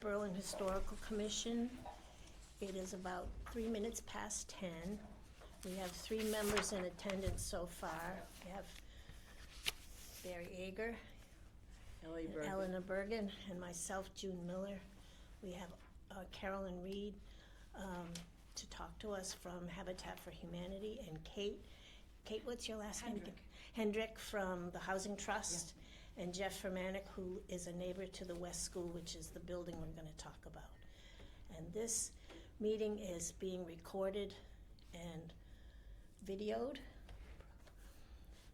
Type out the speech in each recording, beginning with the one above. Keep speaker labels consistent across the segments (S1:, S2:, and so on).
S1: Berlin Historical Commission. It is about 3 minutes past 10. We have 3 members in attendance so far. We have Barry Ager, Eleanor Bergen, and myself, June Miller. We have Carolyn Reed to talk to us from Habitat for Humanity, and Kate, what's your last name? Hendrick from the Housing Trust. Yeah. And Jeff Fermanick, who is a neighbor to the West School, which is the building we're going to talk about. And this meeting is being recorded and videoed.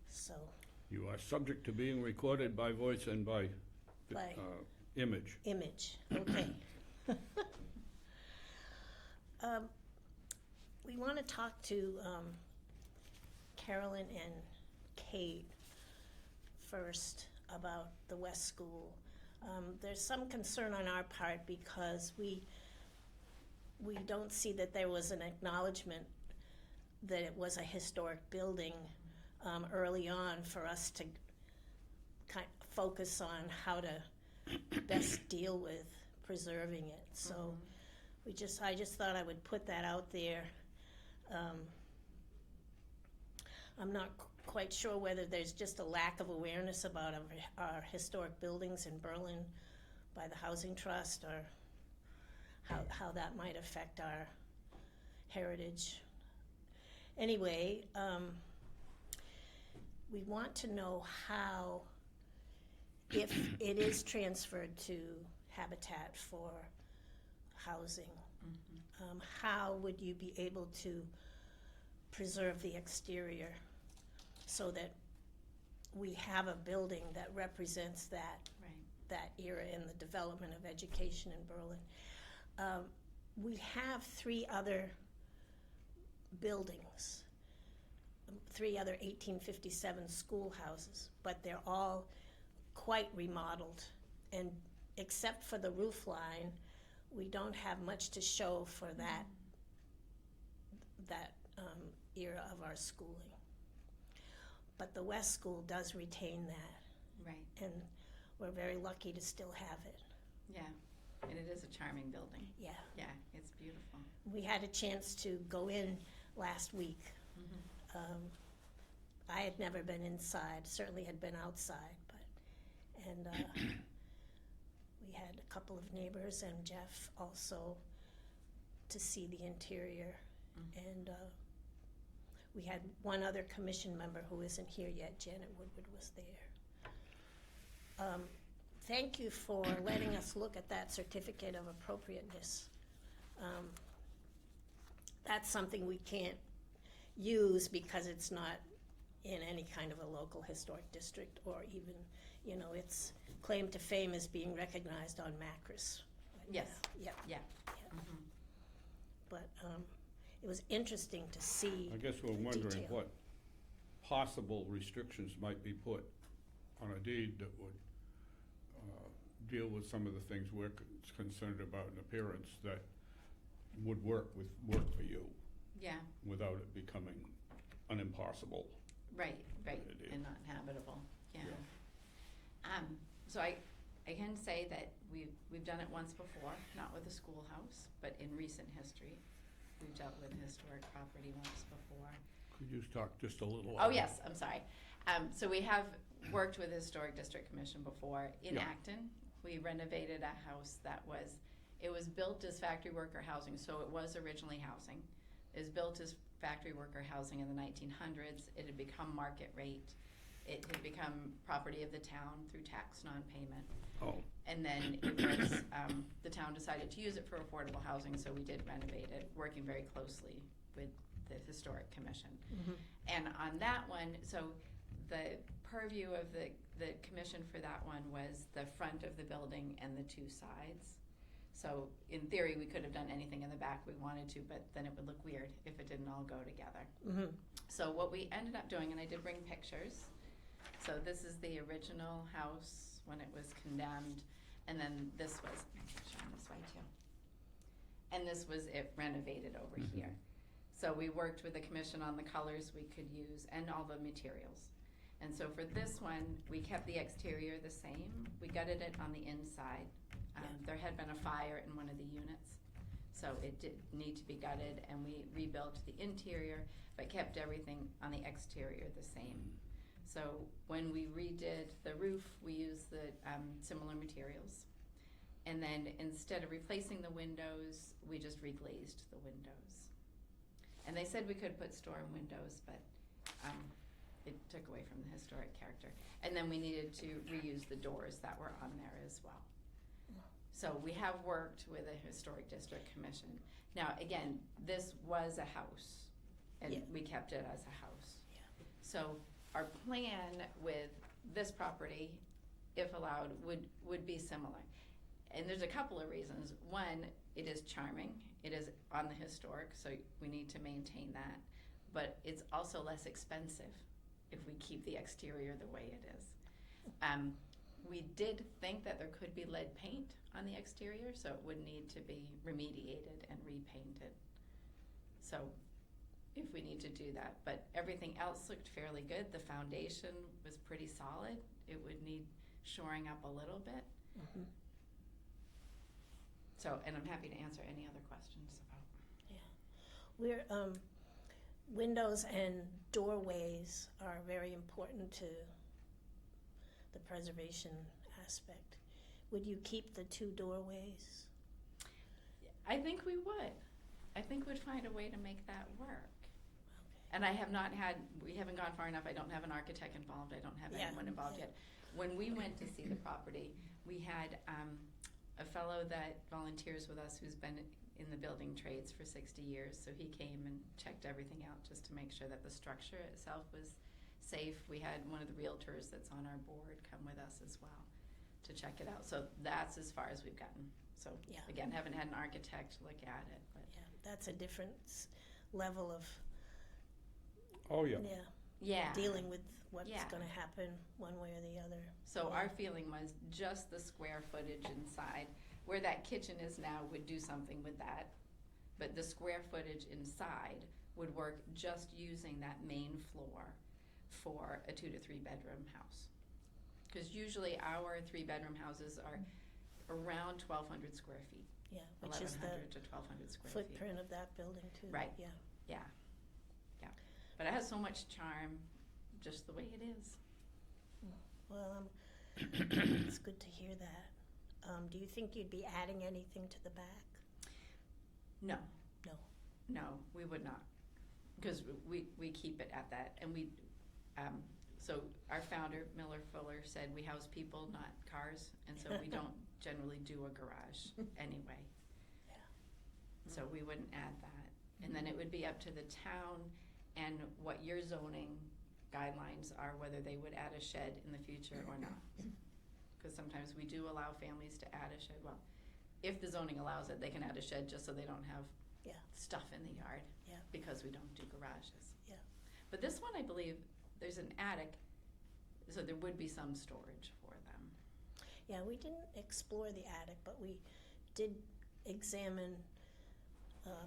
S1: So
S2: you are subject to being recorded by voice and by image.
S1: Image, okay. We want to talk to Carolyn and Kate first about the West School. There's some concern on our part because we don't see that there was an acknowledgement that it was a historic building early on for us to kind of focus on how to best deal with preserving it. So I just thought I would put that out there. I'm not quite sure whether there's just a lack of awareness about our historic buildings in Berlin by the Housing Trust, or how that might affect our heritage. Anyway, we want to know how, if it is transferred to Habitat for Housing, how would you be able to preserve the exterior so that we have a building that represents that era in the development of education in Berlin. We have 3 other buildings, 3 other 1857 schoolhouses, but they're all quite remodeled, and except for the roof line, we don't have much to show for that era of our schooling. But the West School does retain that.
S3: Right.
S1: And we're very lucky to still have it.
S3: Yeah. And it is a charming building.
S1: Yeah.
S3: Yeah, it's beautiful.
S1: We had a chance to go in last week. I had never been inside, certainly had been outside, and we had a couple of neighbors and Jeff also to see the interior. And we had one other commission member who isn't here yet. Janet Woodward was there. Thank you for letting us look at that certificate of appropriateness. That's something we can't use because it's not in any kind of a local historic district, or even, its claim to fame is being recognized on MACRIS.
S3: Yes.
S1: Yeah. But it was interesting to see.
S2: I guess we're wondering what possible restrictions might be put on a deed that would deal with some of the things we're concerned about in appearance that would work for you.
S3: Yeah.
S2: Without it becoming an impossible.
S3: Right, and not habitable. Yeah. So I can say that we've done it once before, not with a schoolhouse, but in recent history. We've dealt with historic property once before.
S2: Could you talk just a little?
S3: Oh, yes, I'm sorry. So we have worked with the Historic District Commission before. In Acton, we renovated a house it was built as factory worker housing, so it was originally housing. It was built as factory worker housing in the 1900s. It had become market rate. It had become property of the town through tax non-payment.
S2: Oh.
S3: And then it was, the town decided to use it for affordable housing, so we did renovate it, working very closely with the Historic Commission. And on that one, so the purview of the commission for that one was the front of the building and the 2 sides. So in theory, we could have done anything in the back we wanted to, but then it would look weird if it didn't all go together. So what we ended up doing, and I did bring pictures. So this is the original house when it was condemned, and then this was, shown this way too. And this was it renovated over here. So we worked with the commission on the colors we could use and all the materials. And so for this one, we kept the exterior the same. We gutted it on the inside There had been a fire in one of the units, so it did need to be gutted, and we rebuilt the interior, but kept everything on the exterior the same. So when we redid the roof, we used the similar materials. And then instead of replacing the windows, we just reglazed the windows. And they said we could put storm windows, but it took away from the historic character. And then we needed to reuse the doors that were on there as well. So we have worked with a historic district commission. Now, again, this was a house, and
S1: Yeah.
S3: we kept it as a house.
S1: Yeah.
S3: So our plan with this property, if allowed, would be similar. And there's a couple of reasons. One, it is charming. It is on the historic, so we need to maintain that. But it's also less expensive if we keep the exterior the way it is. We did think that there could be lead paint on the exterior, so it would need to be remediated and repainted. So if we need to do that, but everything else looked fairly good. The foundation was pretty solid. It would need shoring up a little bit.
S1: Mhm.
S3: So, and I'm happy to answer any other questions about.
S1: We're, windows and doorways are very important to the preservation aspect. Would you keep the 2 doorways?
S3: I think we would. I think we'd find a way to make that work.
S1: Okay.
S3: And we haven't gone far enough. I don't have an architect involved. I don't have
S1: Yeah.
S3: anyone involved yet. When we went to see the property, we had a fellow that volunteers with us who's been in the building trades for 60 years. So he came and checked everything out just to make sure that the structure itself was safe. We had one of the realtors that's on our board come with us as well to check it out. So that's as far as we've gotten. So
S1: Yeah.
S3: again, haven't had an architect look at it, but
S1: Yeah, that's a different level of,
S2: Oh, yeah.
S3: yeah.
S1: dealing with what's
S3: Yeah.
S1: gonna happen one way or the other.
S3: So
S1: Yeah.
S3: our feeling was just the square footage inside, where that kitchen is now would do something with that. But the square footage inside would work just using that main floor for a 2 to 3 bedroom house. Because usually our 3-bedroom houses are around 1,200 square feet,
S1: Yeah, which is the
S3: 1,100 to 1,200 square feet.
S1: footprint of that building too.
S3: Right.
S1: Yeah.
S3: Yeah. But it has so much charm, just the way it is.
S1: Well, it's good to hear that. Do you think you'd be adding anything to the back?
S3: No.
S1: No.
S3: No, we would not, because we keep it at that, and we, so our founder, Miller Fuller, said we house people, not cars, and so we don't generally do a garage anyway.
S1: Yeah.
S3: So we wouldn't add that, and then it would be up to the town and what your zoning guidelines are, whether they would add a shed in the future or not. Because sometimes we do allow families to add a shed, well, if the zoning allows it, they can add a shed just so they don't have
S1: Yeah.
S3: stuff in the yard.
S1: Yeah.
S3: Because we don't do garages.
S1: Yeah.
S3: But this one, I believe, there's an attic, so there would be some storage for them.
S1: Yeah, we didn't explore the attic, but we did examine,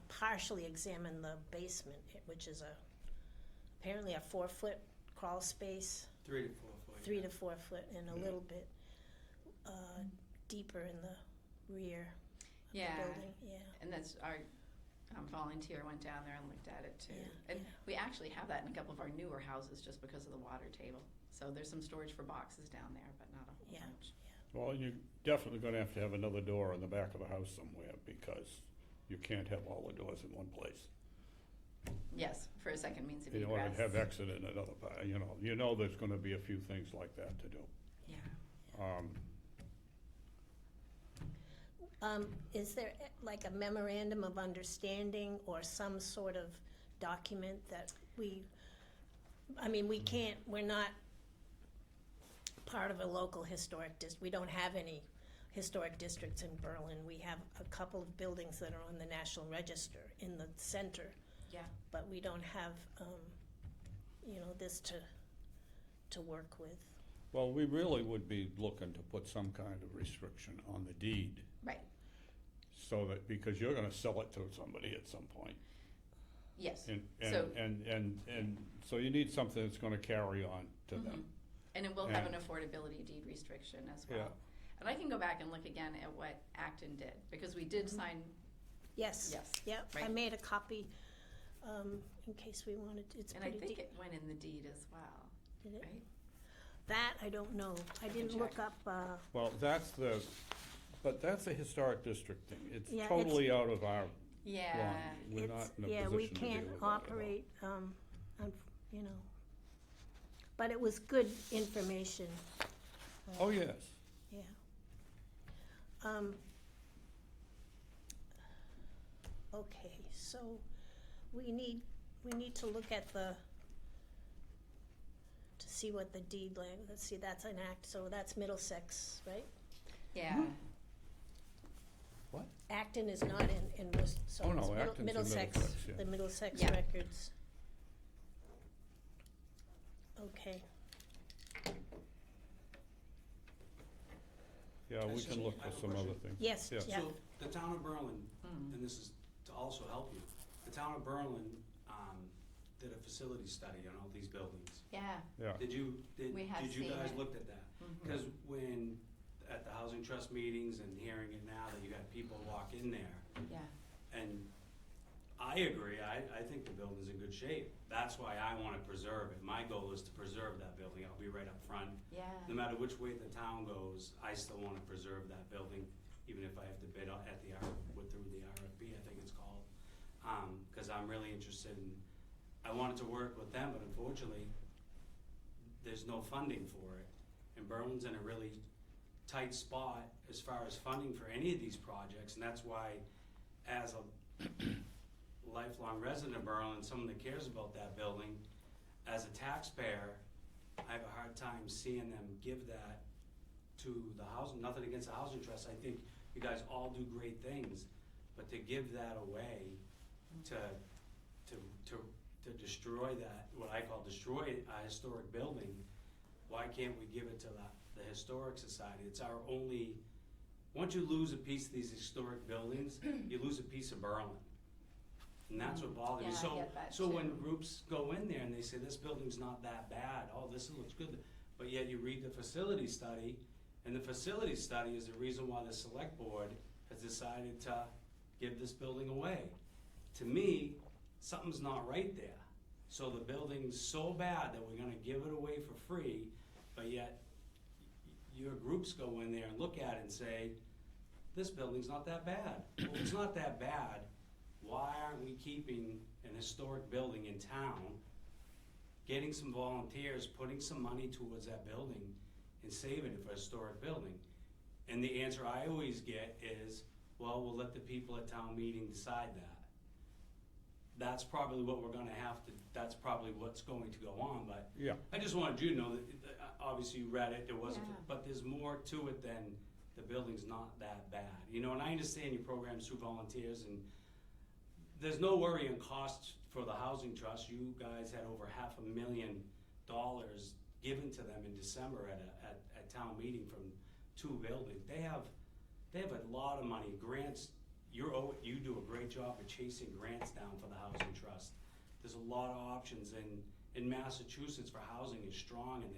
S1: partially examine the basement, which is apparently a 4-foot crawl space,
S4: 3 to 4 foot.
S1: 3 to 4 foot, and a
S2: Yeah.
S1: little bit deeper in the rear of
S3: Yeah.
S1: the building. Yeah.
S3: And that's our volunteer went down there and looked at it too.
S1: Yeah,
S3: And
S1: yeah.
S3: we actually have that in a couple of our newer houses just because of the water table. So there's some storage for boxes down there, but not a whole
S1: Yeah.
S3: bunch.
S2: Well, you're definitely gonna have to have another door in the back of the house somewhere, because you can't have all the doors in one place.
S3: Yes, for a second means of
S2: You wanna
S3: egress.
S2: have exit in another part, you know there's gonna be a few things like that to do.
S3: Yeah.
S1: Is there like a memorandum of understanding or some sort of document that we can't, we're not part of a local historic district. We don't have any historic districts in Berlin. We have a couple of buildings that are on the National Register in the center,
S3: Yeah.
S1: but we don't have, this to work with.
S2: Well, we really would be looking to put some kind of restriction on the deed,
S3: Right.
S2: so that, because you're gonna sell it to somebody at some point.
S3: Yes.
S2: And,
S3: So-
S2: and so you need something that's gonna carry on to them.
S3: And it will have an affordability deed restriction as well. And I can go back and look again at what Acton did, because we did sign,
S1: Yes.
S3: yes.
S1: Yep, I
S3: Right.
S1: made a copy, in case we wanted, it's
S3: And I
S1: pretty
S3: think
S1: deep.
S3: it went in the deed as well,
S1: Did it?
S3: right?
S1: That, I don't know. I didn't
S3: check.
S1: look up,
S2: Well, but that's a historic district thing. It's
S1: Yeah,
S2: totally out of our
S3: Yeah,
S2: line. We're
S1: it's,
S2: not in a
S1: yeah, we
S2: position to deal
S1: can't
S2: with that at all.
S1: operate, you know. But it was good information.
S2: Oh, yes.
S1: Yeah. Okay, so we need to look at to see what the deed let's see, that's an act, so that's Middlesex, right?
S3: yeah.
S2: What?
S1: Acton is not in Worcester, so
S2: Oh, no,
S1: it's
S2: Acton's in Middlesex, yeah.
S1: the Middlesex
S3: Yeah.
S1: records. Okay,
S2: Yeah, we
S4: Excuse
S2: can
S4: me,
S2: look
S4: I
S2: for
S4: have a
S2: some other
S4: question.
S2: things.
S1: yes,
S2: Yeah.
S1: yeah,
S4: So the town of Berlin,
S3: Mm.
S4: and this is to also help you, the town of Berlin, did a facility study on all these buildings.
S3: Yeah,
S2: Yeah.
S4: Did you
S3: seen
S4: guys
S3: it.
S4: looked at that?
S3: Mhm.
S4: Because when, at the housing trust meetings and hearing it now, that you had people walk in there,
S3: yeah,
S4: and I agree, I think the building's in good shape. That's why I wanna preserve it. My goal is to preserve that building. I'll be right up front.
S3: yeah.
S4: No matter which way the town goes, I still wanna preserve that building, even if I have to bid at the through the RFP, I think it's called. Cause I'm really interested in, I wanted to work with them, but unfortunately, there's no funding for it. And Berlin's in a really tight spot as far as funding for any of these projects, and that's why, as a lifelong resident of Berlin, someone that cares about that building, as a taxpayer, I have a hard time seeing them give that to the housing, nothing against the housing trust, I think you guys all do great things, but to give that away, to destroy that, what I call destroy a historic building, why can't we give it to the Historic Society? It's our only, once you lose a piece of these historic buildings, you lose a piece of Berlin. And that's what bothers me.
S3: Yeah, I
S4: So,
S3: get that
S4: so when
S3: too.
S4: groups go in there and they say, this building's not that bad, oh, this looks good, but yet you read the facility study, and the facility study is the reason why the select board has decided to give this building away. To me, something's not right there. So the building's so bad that we're gonna give it away for free, but yet your groups go in there and look at it and say, this building's not that bad. Well, if it's not that bad, why aren't we keeping an historic building in town, getting some volunteers, putting some money towards that building, and saving it for a historic building? And the answer I always get is, well, we'll let the people at town meeting decide that. That's probably what we're gonna have to, that's probably what's going to go on, but
S2: Yeah.
S4: I just wanted you to know that, obviously you read it, there wasn't,
S3: Yeah.
S4: but there's more to it than the building's not that bad. You know, and I understand your programs through volunteers, and there's no worry on costs for the housing trust. You guys had over $500,000 given to them in December at town meeting from 2 buildings. They have a lot of money, grants. You do a great job of chasing grants down for the housing trust. There's a lot of options in Massachusetts for housing is strong, and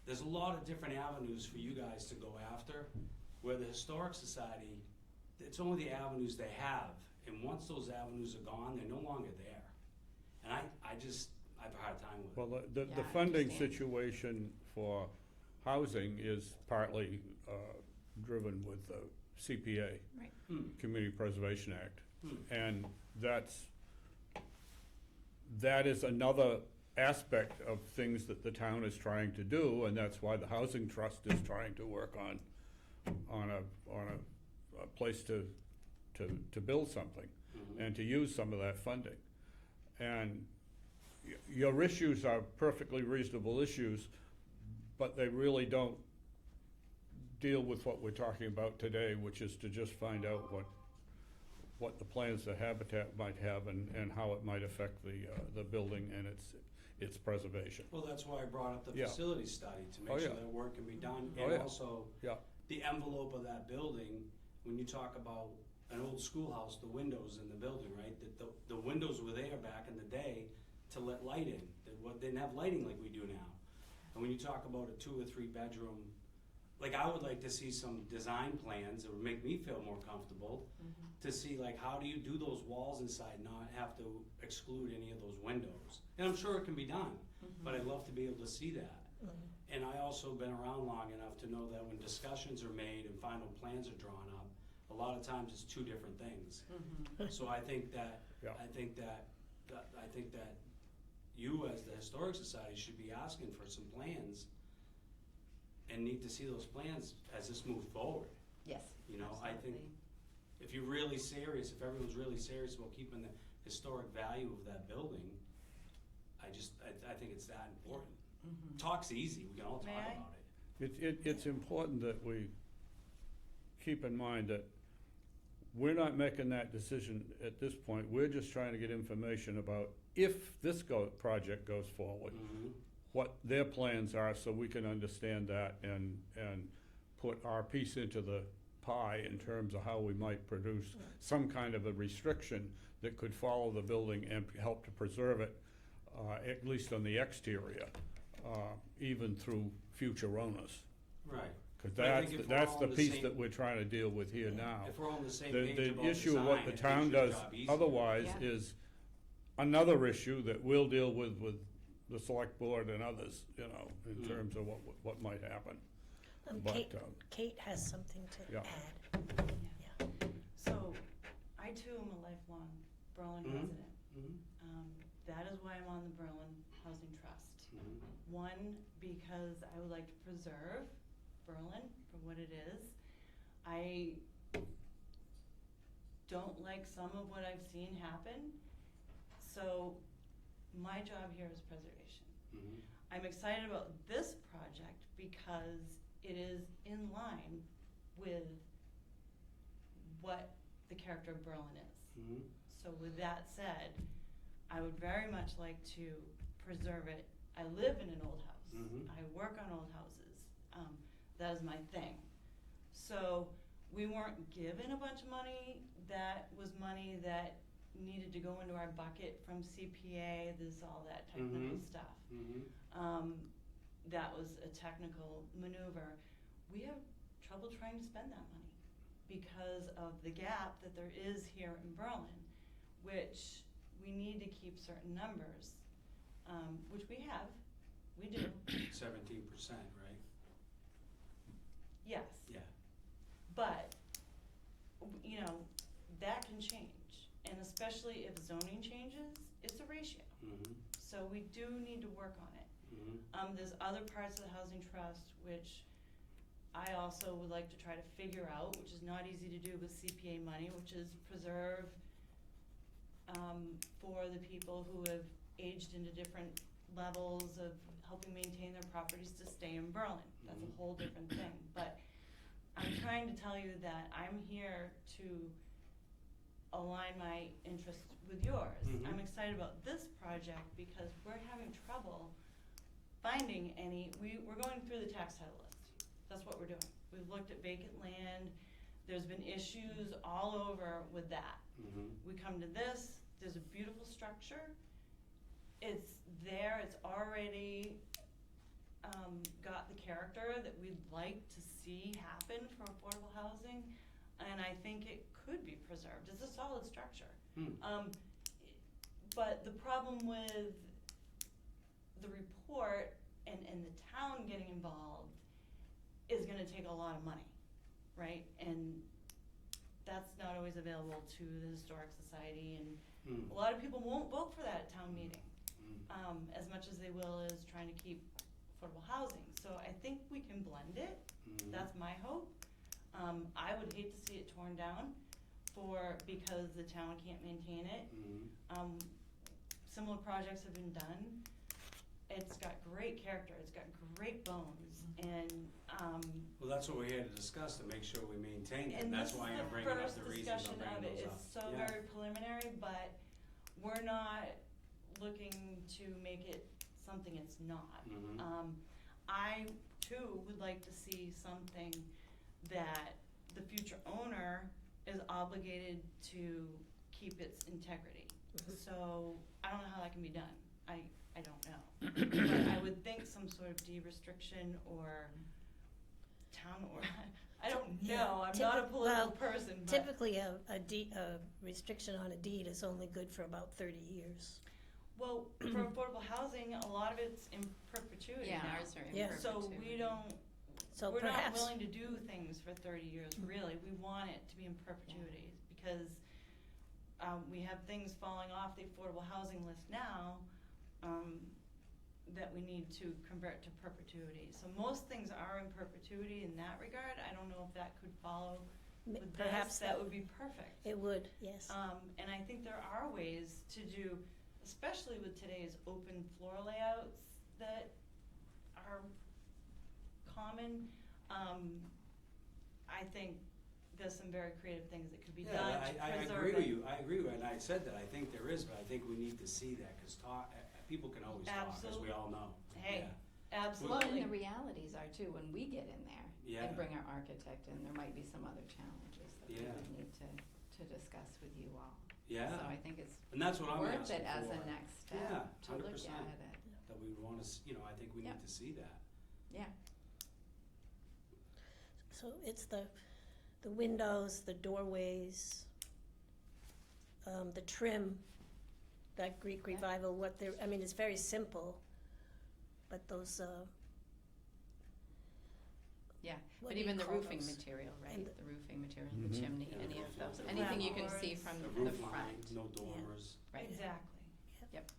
S4: there's a lot of different avenues for you guys to go after, where the Historic Society, it's only the avenues they have, and once those avenues are gone, they're no longer there. And I have a hard time with it.
S2: Well, the
S3: Yeah, I
S2: funding
S3: understand.
S2: situation for housing is partly driven with the CPA,
S3: Right.
S2: Community Preservation Act.
S4: Hmm.
S2: And that is another aspect of things that the town is trying to do, and that's why the Housing Trust is trying to work on a place to build something
S4: Mhm.
S2: and to use some of that funding. And your issues are perfectly reasonable issues, but they really don't deal with what we're talking about today, which is to just find out what the plans the Habitat might have and how it might affect the building and its preservation.
S4: Well, that's why I brought up the
S2: Yeah.
S4: facility study, to
S2: Oh,
S4: make sure
S2: yeah.
S4: that work can be done,
S2: Oh,
S4: and
S2: yeah.
S4: also
S2: Yeah,
S4: the envelope of that building. When you talk about an old schoolhouse, the windows in the building, right? The windows were there back in the day to let light in. They didn't have lighting like we do now. And when you talk about a 2 or 3 bedroom like, I would like to see some design plans that would make me feel more comfortable to see, like, how do you do those walls inside, not have to exclude any of those windows? And I'm sure it can be done, but I'd love to be able to see that. And I also been around long enough to know that when discussions are made and final plans are drawn up, a lot of times it's two different things. So I think that,
S2: Yeah.
S4: I think that you as the Historic Society should be asking for some plans and need to see those plans as this moves forward.
S3: Yes.
S4: You know, I think
S3: absolutely.
S4: if you're really serious, if everyone's really serious about keeping the historic value of that building, I think it's that important. Talk's easy, we can all talk
S5: May I?
S4: about it.
S2: It's important that we keep in mind that we're not making that decision at this point. We're just trying to get information about if this project goes forward, what their plans are, so we can understand that and put our piece into the pie in terms of how we might produce some kind of a restriction that could follow the building and help to preserve it, at least on the exterior, even through future owners.
S4: Right.
S2: Because
S4: But I think if we're
S2: that's
S4: all
S2: the
S4: on the
S2: piece
S4: same-
S2: that we're trying to deal with here now.
S4: If we're on the same page about
S2: The issue of what the
S4: design,
S2: town
S4: it makes your
S2: does
S4: job easier.
S2: otherwise
S3: Yeah.
S2: is another issue that we'll deal with the select board and others, you know, in terms of what might happen. But,
S1: Kate has something to
S2: yeah.
S1: add.
S5: So, I too am a lifelong Berlin
S4: Mhm.
S5: resident.
S4: Mhm.
S5: That is why I'm on the Berlin Housing Trust.
S4: Mhm.
S5: One, because I would like to preserve Berlin for what it is. I don't like some of what I've seen happen, so my job here is preservation.
S4: Mhm.
S5: I'm excited about this project because it is in line with what the character of Berlin is.
S4: Mhm.
S5: So with that said, I would very much like to preserve it. I live in an old house.
S4: Mhm.
S5: I work on old houses. That is my thing. So we weren't given a bunch of money. That was money that needed to go into our bucket from CPA, this, all that technical
S4: Mhm.
S5: stuff.
S4: Mhm.
S5: That was a technical maneuver. We have trouble trying to spend that money because of the gap that there is here in Berlin, which we need to keep certain numbers, which we have, we do,
S4: 17%, right?
S5: yes.
S4: Yeah.
S5: But, you know, that can change, and especially if zoning changes, it's a ratio.
S4: Mhm.
S5: So we do need to work on it.
S4: Mhm.
S5: There's other parts of the housing trust which I also would like to try to figure out, which is not easy to do with CPA money, which is preserve for the people who have aged into different levels of helping maintain their properties to stay in Berlin. That's a whole different thing, but I'm trying to tell you that I'm here to align my interests with yours.
S4: Mhm.
S5: I'm excited about this project because we're having trouble finding any, we're going through the tax title list. That's what we're doing. We've looked at vacant land. There's been issues all over with that.
S4: Mhm.
S5: We come to this, there's a beautiful structure. It's there, it's already got the character that we'd like to see happen for affordable housing, and I think it could be preserved. It's a solid structure.
S4: Hmm.
S5: But the problem with the report and the town getting involved is gonna take a lot of money, right? And that's not always available to the Historic Society, and
S4: Hmm.
S5: a lot of people won't vote for that at town meeting,
S4: Hmm.
S5: as much as they will as trying to keep affordable housing. So I think we can blend it.
S4: Mhm.
S5: That's my hope. I would hate to see it torn down because the town can't maintain it.
S4: Mhm.
S5: Similar projects have been done. It's got great character, it's got great bones, and,
S4: Well, that's what we're here to discuss, to make sure we maintain it,
S5: and
S4: that's
S5: this is
S4: why
S5: the
S4: I'm bringing up
S5: first
S4: the reasons
S5: discussion
S4: I'm
S5: of
S4: bringing
S5: it.
S4: those up.
S5: It's so
S4: Yeah.
S5: very preliminary, but we're not looking to make it something it's not.
S4: Mhm.
S5: I too would like to see something that the future owner is obligated to keep its integrity. So, I don't know how that can be done, I don't know. But I would think some sort of de-restriction or town, or, I don't
S1: Yeah,
S5: know, I'm not a
S1: typi-
S5: political
S1: well,
S5: person, but.
S1: Typically, a restriction on a deed is only good for about 30 years.
S5: Well, for affordable housing, a lot of it's in perpetuity
S3: Yeah,
S5: now.
S3: ours are in
S1: Yeah.
S3: perpetuity.
S5: So we don't,
S1: So
S5: we're not
S1: perhaps,
S5: willing to do things for 30 years, really. We want it to be in perpetuity because we have things falling off the affordable housing list now that we need to convert to perpetuity. So most things are in perpetuity in that regard. I don't know if that could follow with
S1: perhaps
S5: this. That would be perfect.
S1: it would, yes.
S5: And I think there are ways to do, especially with today's open floor layouts that are common. I think there's some very creative things that could be done to
S4: I
S5: preserve
S4: agree
S5: it.
S4: with you, I agree with, and I said that, I think there is, but I think we need to see that, cause people can always talk, as we
S5: Absolutely.
S4: all know.
S5: Hey,
S3: Well,
S5: absolutely.
S3: and the realities are too, when we get in there
S4: Yeah.
S3: and bring our architect in, there might be some other challenges that we
S4: Yeah.
S3: would need to discuss with you all.
S4: Yeah,
S3: So I think it's
S4: and that's what I'm
S3: worth
S4: asking
S3: it as a
S4: for,
S3: next step
S4: Yeah,
S3: to look
S4: 100%.
S3: at it.
S4: that we wanna, I think we
S3: Yep.
S4: need to see that.
S3: Yeah,
S1: So it's the windows, the doorways, the trim, that Greek
S3: Yeah.
S1: revival, I mean, it's very simple, but those,
S3: yeah,
S1: what
S3: but
S1: do you
S3: even the
S1: call
S3: roofing
S1: those?
S3: material, right,
S1: And
S3: the roofing material, the
S2: Mhm.
S3: chimney,
S4: Yeah,
S3: any
S4: the
S3: of
S4: roof
S3: those,
S4: line.
S3: anything you can
S5: Floorboards.
S3: see from
S4: The
S3: the
S4: roof line,
S3: front,
S4: no dormers.
S3: right,
S5: Exactly.
S3: Yep.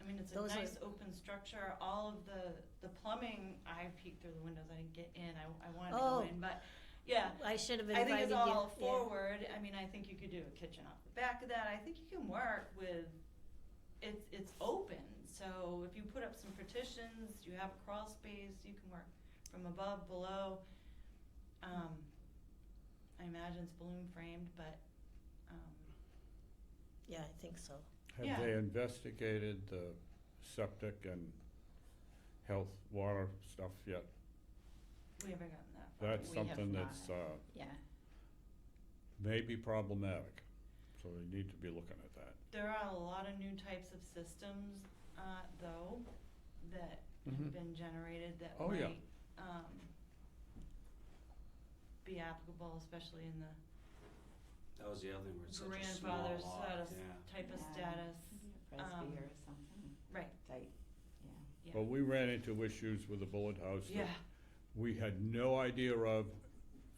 S5: I mean, it's a
S1: Those are-
S5: nice open structure. All of the plumbing, I peeked through the windows. I didn't get in. I wanted to
S1: Oh.
S5: go in, but yeah.
S1: I should have
S5: I
S1: invited
S5: think
S1: you.
S5: it's all
S1: yeah.
S5: forward. I mean, I think you could do a kitchen off the back of that. I think you can work with, it's open. So if you put up some partitions, you have a crawl space, you can work from above, below. I imagine it's balloon framed, but,
S1: Yeah, I think so.
S5: Yeah.
S2: Have they investigated the septic and health, water stuff yet?
S5: we haven't gotten that far.
S2: That's
S3: We have
S2: something
S3: not.
S2: that's,
S3: yeah.
S2: may be problematic, so they need to be looking at that.
S5: There are a lot of new types of systems, though, that
S2: Mhm.
S5: have been generated that
S2: Oh, yeah.
S5: might, be applicable, especially in the
S4: That was the other thing, where it's such a
S5: grandfather
S4: small lot,
S5: status,
S4: yeah.
S5: type of
S3: Yeah.
S5: status.
S3: Maybe a Presby or something,
S5: Right,
S3: tight, yeah.
S5: yeah.
S2: But we ran into issues with the bullet house that
S5: Yeah,
S2: we had no idea of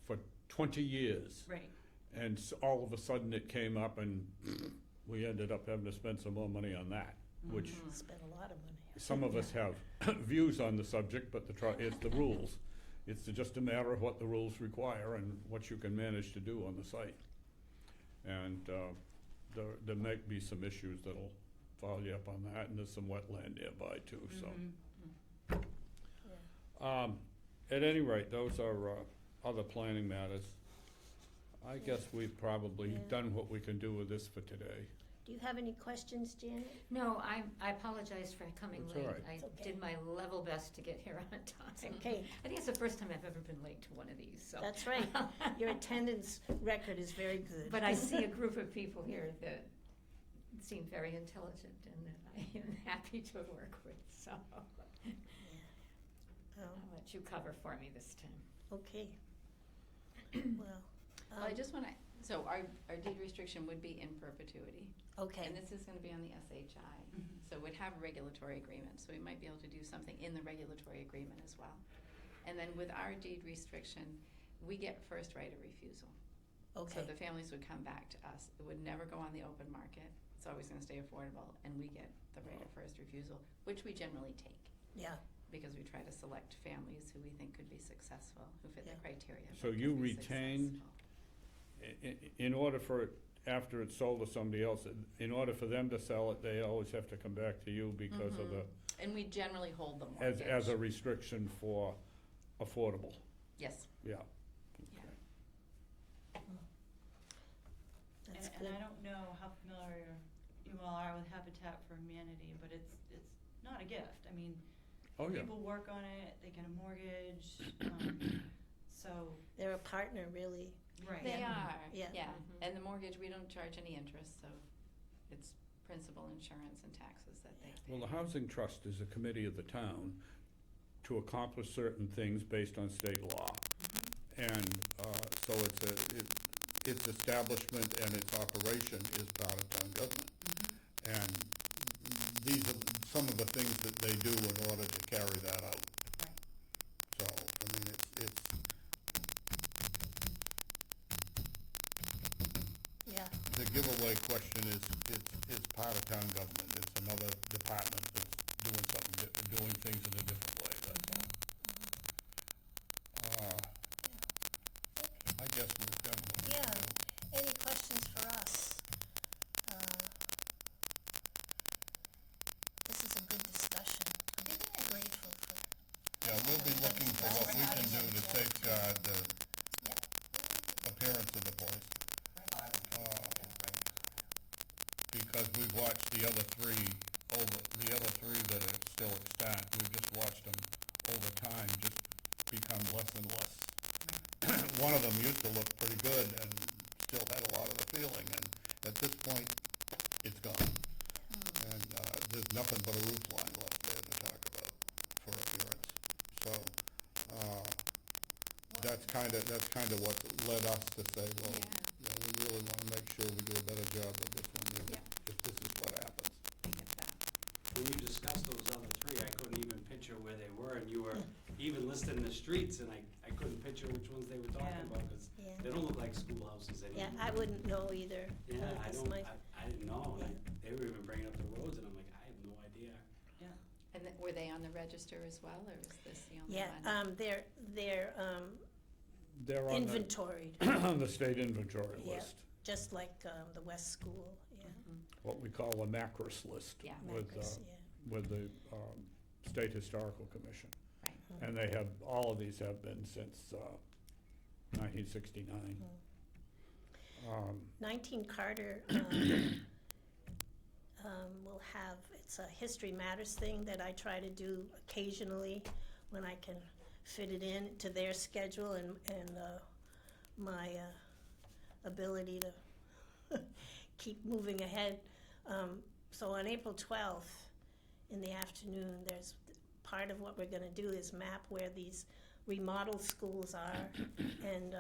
S2: for 20 years.
S5: right,
S2: And all of a sudden it came up and we ended up having to spend some more money on that, which
S3: Mhm.
S1: Spent a lot of money.
S2: some of us have views on the subject, but it's the rules. It's just a matter of what the rules require and what you can manage to do on the site. And there may be some issues that'll follow you up on that, and there's some wetland nearby too, so.
S5: Mhm.
S1: Yeah.
S2: At any rate, those are other planning matters. I guess we've probably
S1: Yeah.
S2: done what we can do with this for today.
S1: Do you have any questions, Janet?
S6: No, I apologize for coming
S2: That's
S6: late.
S2: all right.
S6: I
S1: It's okay.
S6: did my level best to get here on time.
S1: It's okay,
S6: I think it's the first time I've ever been late to one of these, so.
S1: that's right. Your attendance record is very good.
S6: But I see a group of people here that seem very intelligent and that I am happy to work with, so
S1: Yeah.
S6: I'll let you cover for me this time.
S1: Okay. Well,
S3: Well, I just wanna, so our deed restriction would be in perpetuity.
S1: okay,
S3: And this is gonna be on the SHI,
S5: Mhm.
S3: so we'd have a regulatory agreement, so we might be able to do something in the regulatory agreement as well. And then with our deed restriction, we get first right of refusal. So
S1: okay,
S3: the families would come back to us, it would never go on the open market, it's always gonna stay affordable, and we get the right of first refusal, which we generally take,
S1: yeah,
S3: because we try to select families who we think could be successful, who fit the
S1: Yeah.
S3: criteria.
S2: So
S3: but
S2: you
S3: could be
S2: retain-
S3: successful.
S2: In order for it, after it's sold to somebody else, in order for them to sell it, they always have to come back to you because of the,
S3: And we generally hold the mortgage.
S2: as a restriction for affordable,
S3: Yes,
S2: yeah.
S1: that's
S5: And
S1: good.
S5: I don't know how familiar you all are with Habitat for Humanity, but it's not a gift. I mean,
S2: Oh, yeah.
S5: people work on it, they get a mortgage, so,
S1: They're a partner, really.
S5: right.
S3: they are,
S1: Yeah.
S3: yeah.
S6: Mhm.
S3: And the mortgage, we don't charge any interest, so it's principal, insurance, and taxes that they pay.
S2: Well, the Housing Trust is a committee of the town to accomplish certain things based on state law. And so its establishment and its operation is part of town government. And these are some of the things that they do in order to carry that out. So, I mean, it's
S1: Yeah,
S2: the giveaway question is, it's part of town government. It's another department that's doing something, doing things in a different way, that's all. I guess we've done what we can
S1: yeah.
S2: do.
S1: Any questions for us? This is a good discussion. I'm grateful for.
S2: Yeah, we'll be looking for what we can do to safeguard the appearance of the place. Because we've watched the other three that are still extant, we've just watched them over time just become less and less. One of them used to look pretty good and still had a lot of the feeling, and at this point, it's gone. And there's nothing but a roof line left there to talk about for appearance. So, that's kind of what led us to say, well, you know, we really want to make sure we do a better job of this one, if this is what happens.
S4: When you discussed those other three, I couldn't even picture where they were, and you were even listing the streets, and I couldn't picture which ones they were talking
S5: Yeah.
S4: about, because
S1: Yeah,
S4: they don't look like schoolhouses anymore.
S1: yeah, I wouldn't know either.
S4: Yeah, I
S1: It's
S4: don't,
S1: my-
S4: I didn't know,
S1: Yeah.
S4: they were even bringing up the roads, and I'm like, I have no idea.
S3: And were they on the register as well, or is this the only
S1: Yeah,
S3: one?
S1: they're
S2: They're on
S1: inventoried,
S2: on the state inventory
S1: Yeah.
S2: list,
S1: just like the West School, yeah.
S2: what we call a MACRIS list.
S3: Yeah.
S1: Macris,
S2: With the State Historical Commission.
S3: Right.
S2: And they have, all of these have been since 1969.
S1: 19 Carter will have, it's a History Matters thing that I try to do occasionally when I can fit it in to their schedule and my ability to keep moving ahead. So on April 12th in the afternoon, there's part of what we're gonna do is map where these remodeled schools are and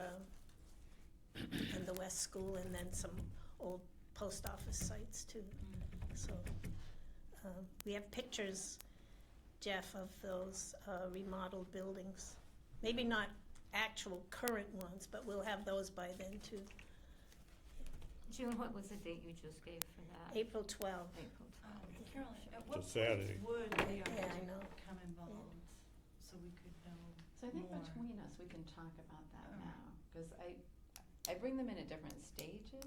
S1: the West School, and then some old post office sites too. So, we have pictures, Jeff, of those remodeled buildings. Maybe not actual current ones, but we'll have those by then too.
S6: June, what was the date you just gave for that?
S1: April 12th.
S6: April 12th.
S5: Caroline, at what
S2: It's a Saturday.
S5: point would the
S1: Yeah, I
S5: architect
S1: know.
S5: become involved, so we could know
S3: So I think
S5: more?
S3: between us, we can talk about that
S5: Oh.
S3: now, because I bring them in at different stages.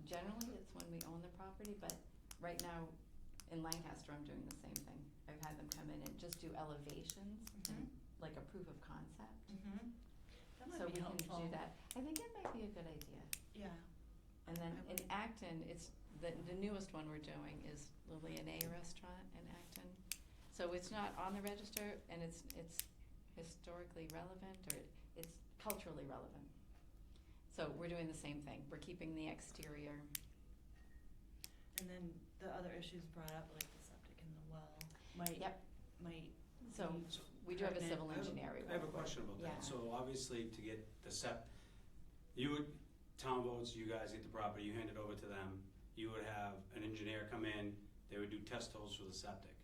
S3: Generally, it's when we own the property, but right now, in Lancaster, I'm doing the same thing. I've had them come in and just do elevations and like a proof of concept.
S5: That
S3: So
S5: might
S3: we
S5: be
S3: can
S5: helpful.
S3: do that. I think it might be a good idea.
S5: Yeah.
S3: And then
S5: I
S3: in Acton, it's, the newest one we're doing is Lillian A Restaurant in Acton. So it's not on the register, and it's historically relevant, or it's culturally relevant. So we're doing the same thing. We're keeping the exterior.
S5: And then the other issues brought up, like the septic and the well, might
S3: So
S5: be
S3: we do have a
S5: pertinent.
S3: civil engineer report.
S4: I have a question about
S3: Yeah.
S4: that. So obviously, to get the town votes, you guys get the property, you hand it over to them, you would have an engineer come in, they would do test holes for the septic.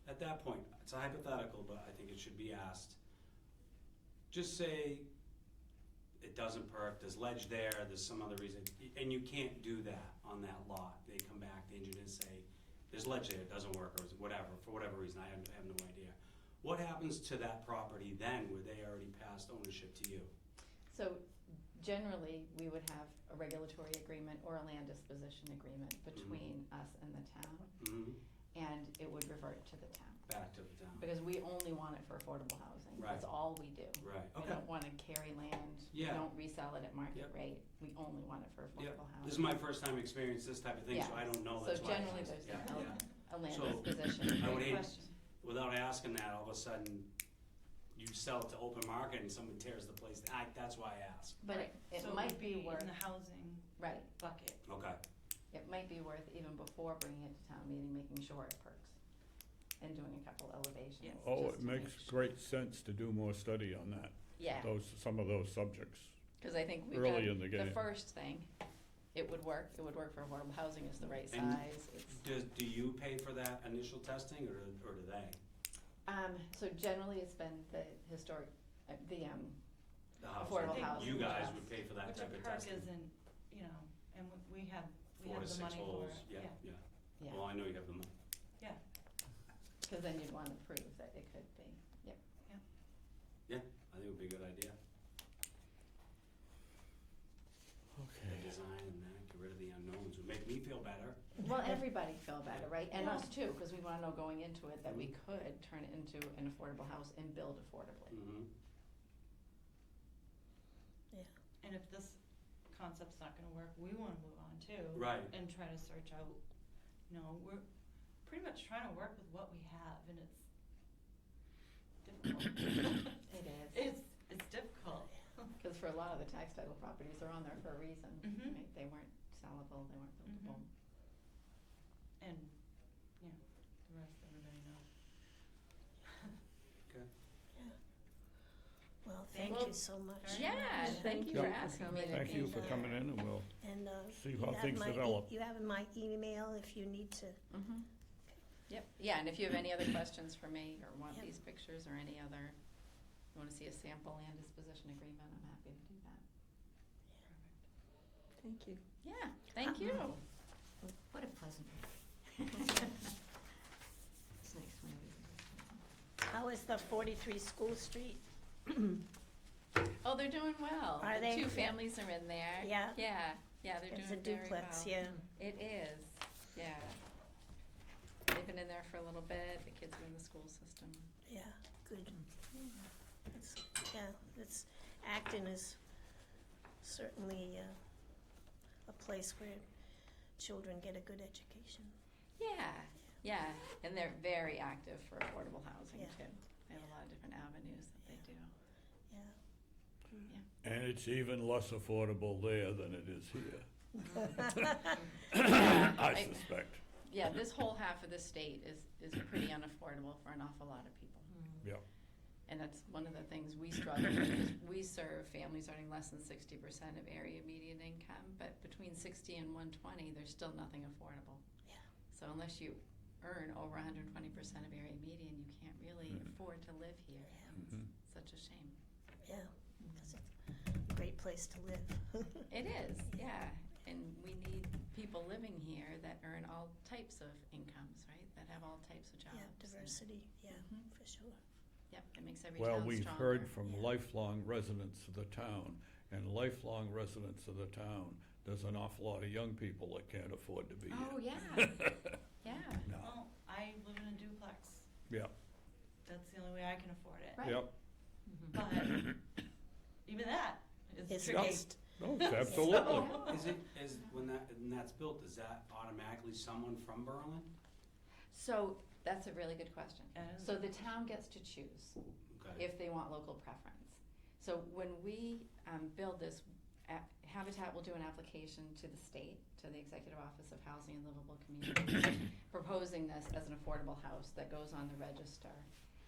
S4: At that point, it's a hypothetical, but I think it should be asked. Just say it doesn't perk, there's ledge there, there's some other reason, and you can't do that on that lot. They come back, the engineers say, there's ledge there, it doesn't work, or whatever, for whatever reason, I have no idea. What happens to that property then, where they already passed ownership to you?
S3: So generally, we would have a regulatory agreement or a land disposition agreement between us and the town, and it would revert to the town.
S4: Back to the town.
S3: Because we only want it for affordable housing.
S4: Right.
S3: That's all we do.
S4: Right,
S3: We
S4: okay.
S3: don't wanna carry land. We
S4: Yeah.
S3: don't resell it at market
S4: Yep.
S3: rate. We only want it for
S4: Yep.
S3: affordable housing.
S4: This is my first time experiencing this type of thing, so
S3: Yeah.
S4: I don't know,
S3: So
S4: that's why. I
S3: generally,
S4: asked.
S3: there's
S4: Yeah,
S3: no-
S4: yeah.
S3: A land
S4: So,
S3: disposition.
S4: I would
S5: Great
S4: hate,
S5: question.
S4: without asking that, all of a sudden, you sell it to open market and someone tears the place down. That's why I asked.
S3: But
S5: Right.
S3: it
S5: So
S3: might
S5: would
S3: be worth,
S5: in the housing
S3: right,
S5: bucket.
S4: Okay.
S3: it might be worth even before bringing it to town meeting, making sure it perks. And doing a couple elevations.
S5: Yes.
S2: Oh,
S3: just
S2: it
S3: to make
S2: makes
S3: sure.
S2: great sense to do more study on that.
S3: Yeah,
S2: some of those subjects.
S3: because I think we've
S2: Early in
S3: done
S2: the
S3: the
S2: game.
S3: first thing, it would work for affordable housing, it's the right
S4: And
S3: size, it's.
S4: Do you pay for that initial testing, or do they?
S3: So generally, it's been the historic, the,
S4: The house,
S3: Affordable
S4: you
S3: housing,
S4: guys
S3: yes.
S4: would pay for that
S5: Which
S4: type
S5: a
S4: of
S5: perk
S4: testing?
S5: isn't, you know, and we have
S4: 4 to
S5: the
S4: 6
S5: money for
S4: holes,
S5: it,
S4: yeah, yeah.
S3: yeah,
S4: Well, I know you have the money.
S3: because then you'd want to prove that it could be, yep.
S4: Yeah, I think it would be a good idea. The design and that, get rid of the unknowns, would make me feel better.
S3: Well, everybody feel better, right? And
S5: Yeah.
S3: us too, because we want to know going into it that we could turn it into an affordable house and build affordably.
S4: Mm-hmm.
S5: and if this concept's not gonna work, we wanna move on too.
S4: Right.
S5: And try to search out, you know, we're pretty much trying to work with what we have, and it's difficult.
S3: It is.
S5: It's difficult.
S3: Because for a lot of the tax title properties, they're on there for a reason,
S5: Mhm.
S3: right? They weren't sellable, they weren't buildable.
S5: And, you know, the rest everybody knows.
S4: Okay.
S1: Well,
S5: Thank
S1: thank
S5: you.
S1: you so much.
S5: Very
S3: Yeah,
S5: much.
S3: thank you
S2: Yep.
S3: for asking me.
S2: Thank you for coming in, and we'll
S1: And,
S2: see
S1: you
S2: how
S1: have
S2: things
S1: my
S2: develop.
S1: You have my email if you need to.
S3: Mm-hmm. Yep, yeah, and if you have any other questions for me, or want
S1: Yep.
S3: these pictures, or any other, you wanna see a sample land disposition agreement, I'm happy to do that.
S6: Thank you.
S3: Yeah, thank you.
S6: What a pleasant. It's nice when everything.
S1: How is the 43 School Street?
S3: Oh, they're doing well.
S1: Are
S3: The
S1: they?
S3: two families are in there.
S1: Yeah.
S3: Yeah, they're
S1: It's a
S3: doing very well.
S1: duplex, yeah.
S3: It is, yeah. They've been in there for a little bit, the kids are in the school system.
S1: Yeah, good. It's, yeah, it's, Acton is certainly a place where children get a good education.
S3: Yeah, and they're very active for affordable housing
S1: Yeah.
S3: too. They have a lot of different avenues that they do.
S1: Yeah.
S2: And it's even less affordable there than it is here, I suspect.
S3: Yeah, this whole half of the state is pretty unaffordable for an awful lot of people.
S2: Yeah.
S3: And that's one of the things we struggle with, is we serve families earning less than 60% of area median income, but between 60 and 120, there's still nothing affordable.
S1: Yeah.
S3: So unless you earn over 120% of area median, you can't really afford to live here.
S2: Mhm.
S3: It's such a shame.
S1: Yeah, 'cause it's a great place to live.
S3: It is, yeah, and we need people living here that earn all types of incomes, right? That have all types of jobs.
S1: Yeah,
S3: and-
S1: diversity, yeah,
S3: Mhm.
S1: for sure.
S3: Yep, it makes every
S2: Well,
S3: town
S2: we've
S3: stronger.
S2: heard from
S1: Yeah.
S2: lifelong residents of the town, and lifelong residents of the town, there's an awful lot of young people that can't afford to be here.
S3: Oh, yeah, yeah.
S2: No.
S5: Well, I live in a duplex,
S2: Yeah,
S5: that's the only way I can afford it.
S3: Right.
S2: yep.
S5: But even that is
S1: It's
S5: tricky.
S1: just,
S2: No, absolutely.
S4: When that's built, is that automatically someone from Berlin?
S3: So, that's a really good question.
S5: And-
S3: So the town gets to choose
S4: Okay.
S3: if they want local preference. So when we build this, Habitat will do an application to the state, to the Executive Office of Housing and Livable Communities, proposing this as an affordable house that goes on the register.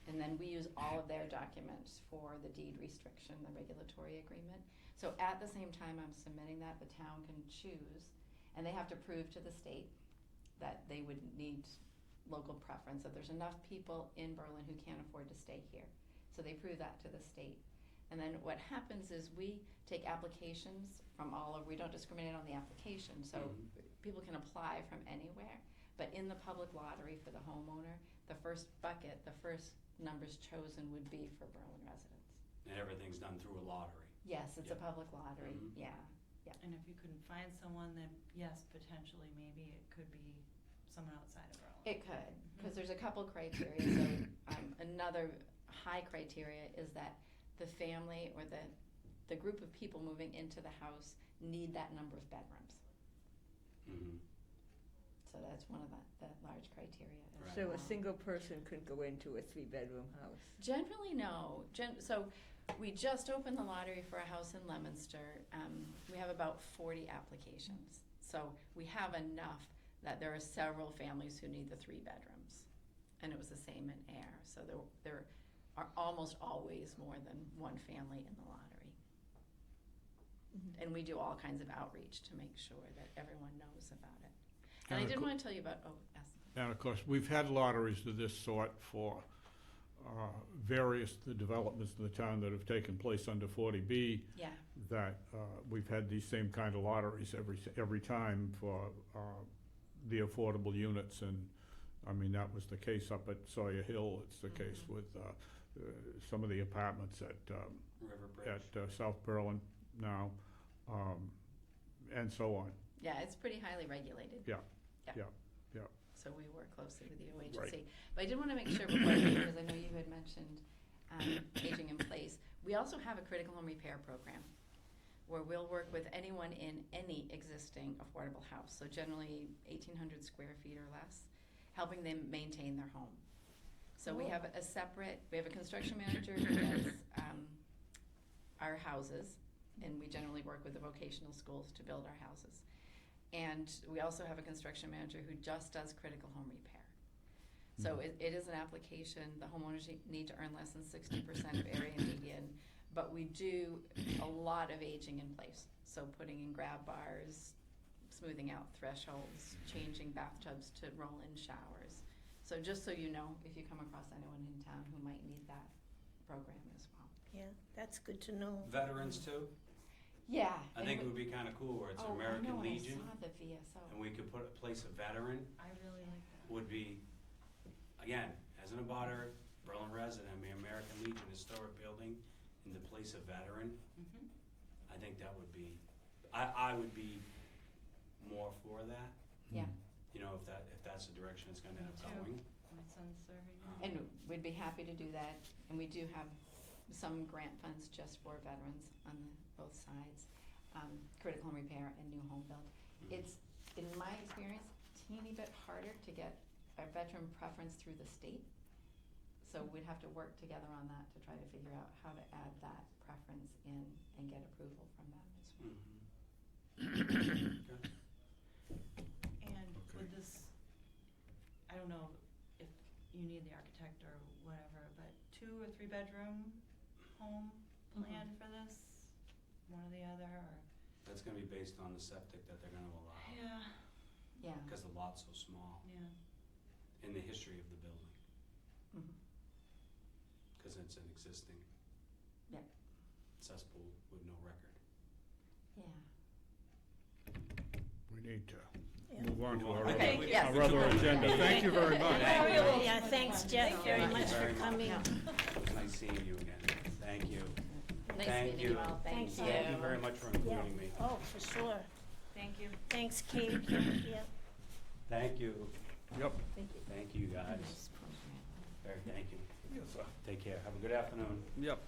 S3: And then we use all of their documents for the deed restriction, the regulatory agreement. So at the same time I'm submitting that, the town can choose, and they have to prove to the state that they would need local preference, that there's enough people in Berlin who can't afford to stay here. So they prove that to the state. And then what happens is we take applications from all over, we don't discriminate on the application, so people can apply from anywhere. But in the public lottery for the homeowner, the first bucket, the first numbers chosen would be for Berlin residents.
S4: And everything's done through a lottery.
S3: Yes, it's a
S4: Yeah.
S3: public lottery,
S4: Mhm.
S3: yeah.
S5: And if you couldn't find someone, then yes, potentially, maybe it could be someone outside of Berlin.
S3: It could, because there's a couple criteria. So another high criteria is that the family or the group of people moving into the house need that number of bedrooms.
S4: Mm-hmm.
S3: So that's one of the large criteria as
S4: Right.
S7: So
S3: well.
S7: a single person couldn't go into a 3-bedroom house?
S3: Generally, no. So we just opened the lottery for a house in Leominster. We have about 40 applications. So we have enough that there are several families who need the 3 bedrooms. And it was the same in Air. So there are almost always more than one family in the lottery. And we do all kinds of outreach to make sure that everyone knows about it. And I
S2: And
S3: did
S2: of
S3: want to tell you about, yes.
S2: And of course, we've had lotteries of this sort for various the developments in the town that have taken place under 40B,
S3: Yeah,
S2: that we've had these same kind of lotteries every time for the affordable units. And, I mean, that was the case up at Sawyer Hill. It's the case with some of the apartments at
S4: River Bridge.
S2: South Berlin now, and so on.
S3: yeah, it's pretty highly regulated.
S2: Yeah, yeah.
S3: So we work closely with the OHC.
S2: Right.
S3: But I did want to make sure before, because I know you had mentioned aging in place, we also have a critical home repair program where we'll work with anyone in any existing affordable house, so generally 1,800 square feet or less, helping them maintain their home. So we have a construction manager who does our houses, and we generally work with the vocational schools to build our houses. And we also have a construction manager who just does critical home repair. So it is an application, the homeowners need to earn less than 60% of area median, but we do a lot of aging in place. So putting in grab bars, smoothing out thresholds, changing bathtubs to roll-in showers. So just so you know, if you come across anyone in town who might need that program as well.
S1: Yeah, that's good to know.
S4: Veterans too?
S3: Yeah.
S4: I think it would be kinda cool where it's American Legion,
S3: I saw the VSO.
S4: and we could place a veteran,
S5: I really like that.
S4: would be, again, as an abutter, Berlin resident, I mean, American Legion Historic Building, in the place of veteran,
S5: Mhm.
S4: I think that would be, I would be more for that.
S3: Yeah.
S4: You know, if that's the direction it's gonna end up
S5: Me too.
S4: going.
S5: My son's serving now.
S3: And we'd be happy to do that, and we do have some grant funds just for veterans on both sides, critical home repair and new home build. It's, in my experience, teeny bit harder to get a veteran preference through the state. So we'd have to work together on that to try to figure out how to add that preference in and get approval from them as well.
S4: Okay.
S5: And with this, I don't know if you need the architect or whatever, but 2 or 3 bedroom home plan for this? One or the other, or?
S4: That's gonna be based on the septic that they're gonna allow,
S5: Yeah.
S3: Yeah.
S4: because the lot's so small,
S5: Yeah.
S4: in the history of the building,
S3: Mhm.
S4: because it's an existing
S3: Yeah.
S4: cesspool with no record.
S3: Yeah.
S2: We need to
S1: Yeah.
S2: move on to our
S4: Okay,
S2: other,
S5: Thank you.
S3: yes.
S2: our other agenda. Thank you very much.
S4: Thank you.
S1: Yeah, thanks Jeff very
S5: Thank you.
S1: much for
S4: Very much.
S1: coming.
S3: Yeah.
S4: Nice seeing you again. Thank you.
S3: Nice
S4: Thank
S3: meeting you
S4: you.
S3: all, thank you.
S4: Thank you very much for
S1: Yeah.
S4: including me.
S1: Oh, for sure.
S5: Thank you.
S1: Thanks, Kate. Yeah.
S4: Thank you.
S2: Yep.
S3: Thank you.
S4: Thank you, guys.
S3: Nice program.
S4: Very, thank you.
S2: Yes, sir.
S4: Take care. Have a good afternoon.
S2: Yep.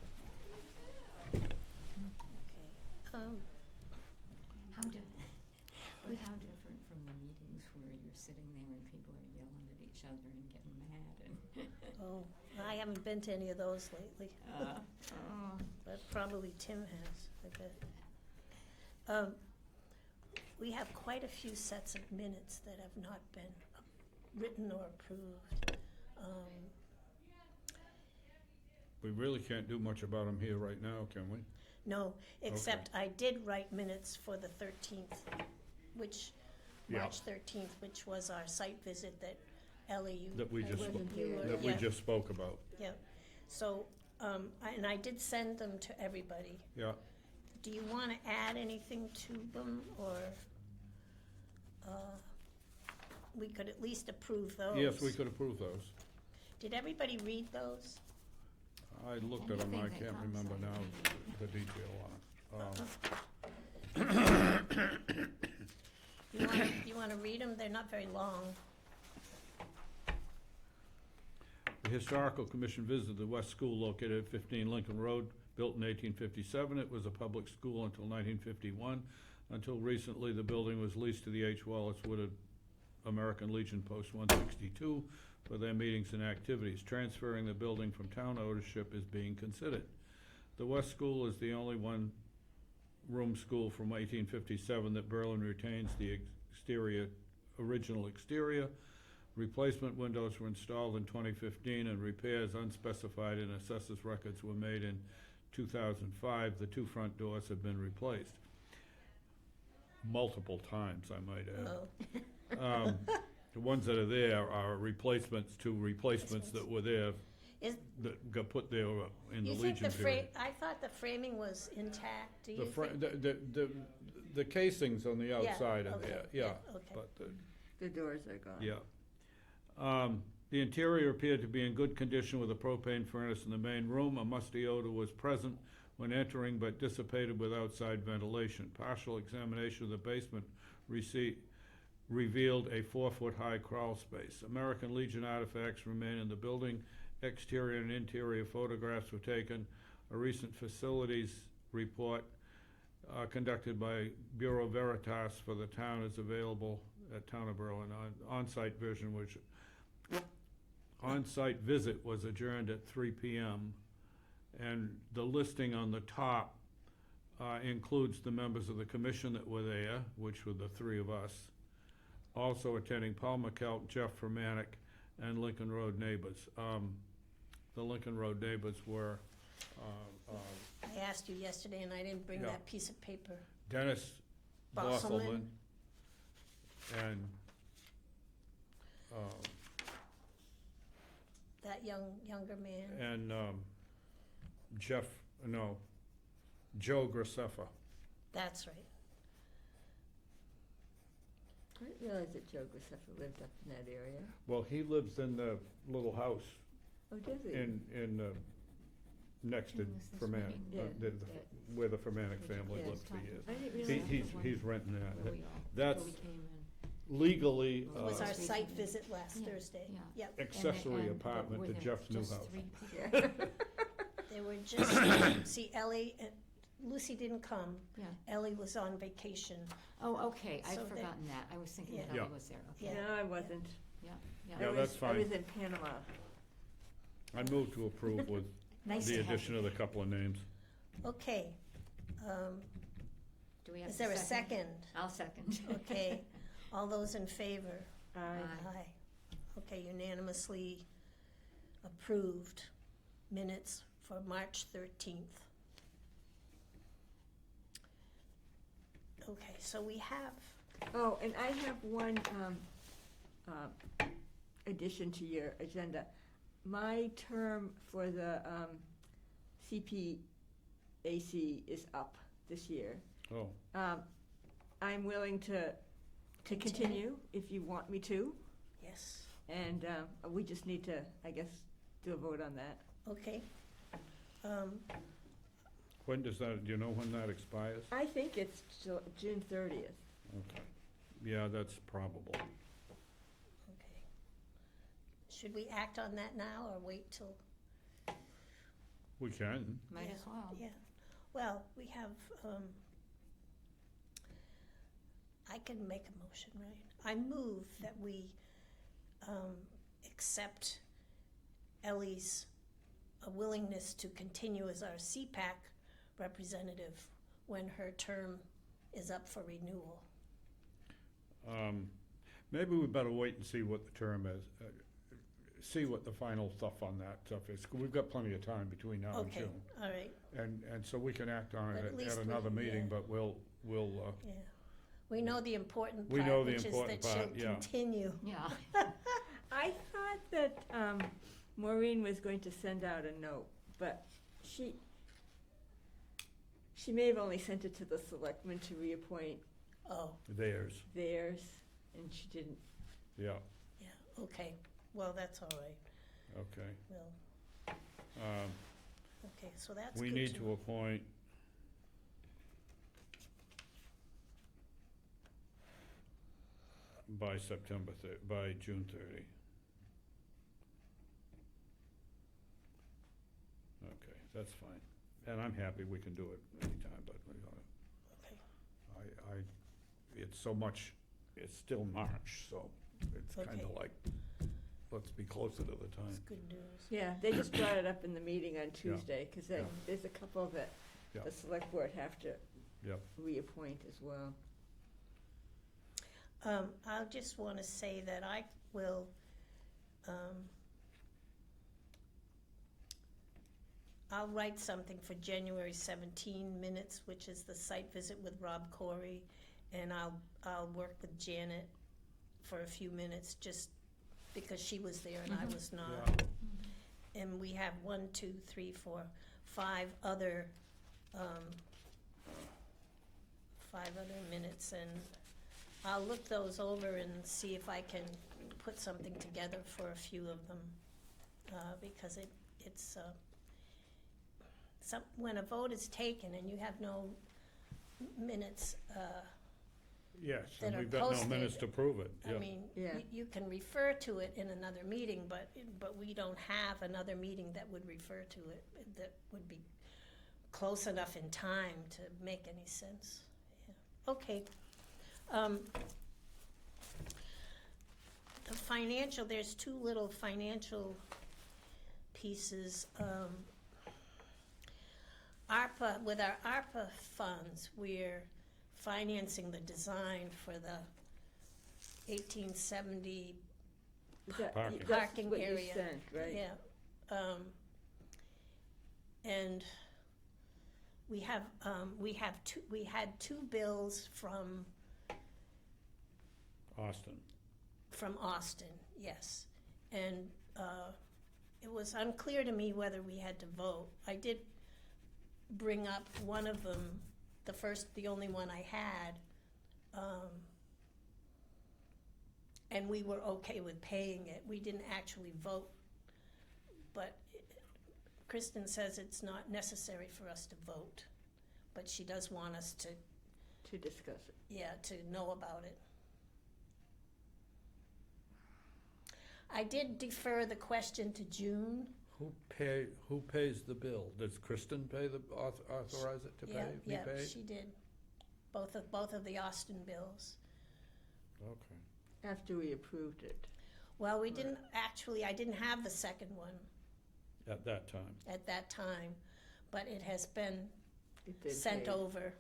S1: Okay.
S6: But how different from the meetings where you're sitting there and people are yelling at each other and getting mad and.
S1: Oh, I haven't been to any of those lately,
S6: Oh.
S1: but probably Tim has, I bet. We have quite a few sets of minutes that have not been written or approved.
S2: We really can't do much about them here right now, can we?
S1: No, except I did write minutes for the 13th, which,
S2: Yeah.
S1: March 13th, which was our site visit that Ellie, you.
S2: That we
S1: I
S2: just,
S1: wasn't here.
S2: that we
S1: Yeah,
S2: just spoke about.
S1: Yeah, so, and I did send them to everybody.
S2: Yeah.
S1: Do you want to add anything to them, or we could at least approve those?
S2: Yes, we could approve those.
S1: Did everybody read those?
S2: I looked at them, I
S6: Anything that
S2: can't
S6: comes
S2: remember
S6: on
S2: now
S6: the-
S2: the detail on it.
S1: You want to read them? They're not very long.
S2: The Historical Commission visited the West School located at 15 Lincoln Road, built in 1857. It was a public school until 1951. Until recently, the building was leased to the H. Wallace Woodard American Legion Post 162 for their meetings and activities. Transferring the building from town ownership is being considered. The West School is the only one-room school from 1857 that Berlin retains the original exterior, Replacement windows were installed in 2015, and repairs unspecified in assessors records were made in 2005. The two front doors have been replaced. Multiple times, I might add.
S1: Oh,
S2: The ones that are there are replacements to replacements that were there,
S1: Is-
S2: that got put there in the
S1: you think
S2: Legion
S1: the
S2: period.
S1: I thought the framing was intact, do you
S2: The
S1: think?
S2: the casings on the
S1: Yeah,
S2: outside are
S1: okay,
S2: there, yeah,
S1: okay.
S2: but,
S7: The doors are gone.
S2: yeah. The interior appeared to be in good condition with a propane furnace in the main room. A musty odor was present when entering but dissipated with outside ventilation. Partial examination of the basement revealed a 4-foot-high crawl space. American Legion artifacts remain in the building. Exterior and interior photographs were taken. A recent facilities report conducted by Bureau Veritas for the town is available at Town of Berlin. On-site on-site visit was adjourned at 3 p.m. And the listing on the top includes the members of the commission that were there, which were the three of us. Also attending Paul McKelk, Jeff Fermanic, and Lincoln Road neighbors. The Lincoln Road neighbors were
S1: I asked you yesterday and I didn't bring
S2: Yeah.
S1: that piece of paper.
S2: Dennis
S1: Bosselman.
S2: Bosselman and
S1: That younger man.
S2: and Joe Graceffa.
S1: That's right.
S7: I didn't realize that Joe Graceffa lived up in that area.
S2: Well, he lives in the little house
S7: Oh, does he?
S2: in next to
S6: Who was this
S2: Fermanic,
S6: meeting?
S7: Yeah.
S2: where the Fermanic family
S7: Yeah.
S2: lived for years.
S7: I didn't
S2: He,
S7: realize.
S2: he's renting that.
S6: Where we all,
S2: That's
S6: where we came in.
S2: legally
S1: It was our
S6: Recently.
S1: site visit last
S6: Yeah,
S1: Thursday.
S6: yeah.
S1: Yep.
S2: accessory
S6: but
S2: apartment
S6: were
S2: to
S6: there
S2: Jeff's new
S6: just
S2: house.
S6: 3 people?
S7: Yeah.
S1: They were just, see, Ellie, Lucy didn't come.
S6: Yeah.
S1: Ellie was on vacation.
S6: Oh, okay,
S1: So
S6: I'd
S1: they-
S6: forgotten that. I was thinking that
S2: Yeah.
S6: Ellie was there, okay.
S1: Yeah.
S7: No, I wasn't.
S6: Yeah,
S2: Yeah,
S6: yeah.
S2: that's
S7: I
S2: fine.
S7: was in Panama.
S2: I move to approve with
S6: Nice
S2: the
S6: to have
S2: addition
S6: you.
S2: of the couple of names.
S1: Okay.
S6: Do we have
S1: Is there a second?
S6: I'll second.
S1: Okay. All those in favor?
S7: Aye.
S6: Aye.
S1: Aye. Okay, unanimously approved minutes for March 13th. Okay, so we have,
S7: Oh, and I have one addition to your agenda. My term for the CPAC is up this year.
S2: Oh,
S7: I'm willing to continue if you want me to,
S1: yes,
S7: and we just need to, I guess, do a vote on that.
S1: okay.
S2: when does that, do you know when that expires?
S7: I think it's June 30th.
S2: Okay, yeah, that's probable.
S1: Okay. Should we act on that now or wait till?
S2: We can.
S6: Might
S1: Yeah,
S6: as well.
S1: Yeah, well, we have, I can make a motion, right? I move that we accept Ellie's willingness to continue as our CPAC representative when her term is up for renewal.
S2: Maybe we better wait and see what the term is, see what the final stuff on that stuff is. We've got plenty of time between now and
S1: Okay,
S2: June.
S1: all right,
S2: And so we can act on
S1: But at
S2: it
S1: least
S2: at
S1: we-
S2: another meeting,
S1: yeah.
S2: but we'll,
S1: yeah. We know the important
S2: We know
S1: part,
S2: the
S1: which is
S2: important
S1: that
S2: part,
S1: she'll
S2: yeah.
S1: continue.
S6: Yeah.
S7: I thought that Maureen was going to send out a note, but she may have only sent it to the selectmen to reappoint
S1: Oh,
S2: theirs,
S7: theirs, and she didn't.
S2: yeah,
S1: yeah, okay, well, that's all right,
S2: okay.
S1: well,
S2: Um,
S1: okay, so that's good
S2: We need
S1: to
S2: to appoint by by June 30. Okay, that's fine. And I'm happy we can do it anytime, but we gotta,
S1: Okay.
S2: it's so much, it's still March, so it's kinda
S1: Okay.
S2: like, let's be closer to the
S1: It's
S2: time.
S1: good news.
S7: Yeah, they just brought it up in the meeting on Tuesday, because
S2: Yeah.
S7: there's a couple that
S2: Yeah.
S7: the select board have to
S2: Yep.
S7: reappoint as well.
S1: I just want to say that I will I'll write something for January 17 minutes, which is the site visit with Rob Corey, and I'll work with Janet for a few minutes, just because she was there and I was not. And we have 1, 2, 3, 4, 5 other, 5 other minutes, and I'll look those over and see if I can put something together for a few of them, because it's when a vote is taken and you have no minutes,
S2: Yes,
S1: that
S2: and
S1: are
S2: we've got no
S1: posted.
S2: minutes to prove it,
S1: I
S2: yeah.
S1: mean,
S7: Yeah.
S1: you can refer to it in another meeting, but we don't have another meeting that would refer to it, that would be close enough in time to make any sense. Yeah. Okay. The financial, there's 2 little financial pieces. ARPA, with our ARPA funds, we're financing the design for the 1870,
S2: Parking.
S7: That's
S1: Parking
S7: what you
S1: area.
S7: sent, right?
S1: yeah. And we had 2 bills from Austin, yes. And it was unclear to me whether we had to vote. I did bring up one of them, the only one I had, and we were okay with paying it. We didn't actually vote, but Kristen says it's not necessary for us to vote, but she does want us
S7: To discuss it.
S1: to know about it. I did defer the question to June.
S8: Who pays the bill? Does Kristen pay authorize it to be
S1: Yeah,
S8: paid?
S1: she did. Both of the Austin bills.
S2: Okay.
S7: After we approved it.
S1: Well, we didn't, actually, I didn't have the second one
S2: At that time.
S1: at that time, but it has been
S7: It did
S1: sent
S7: pay.
S1: over.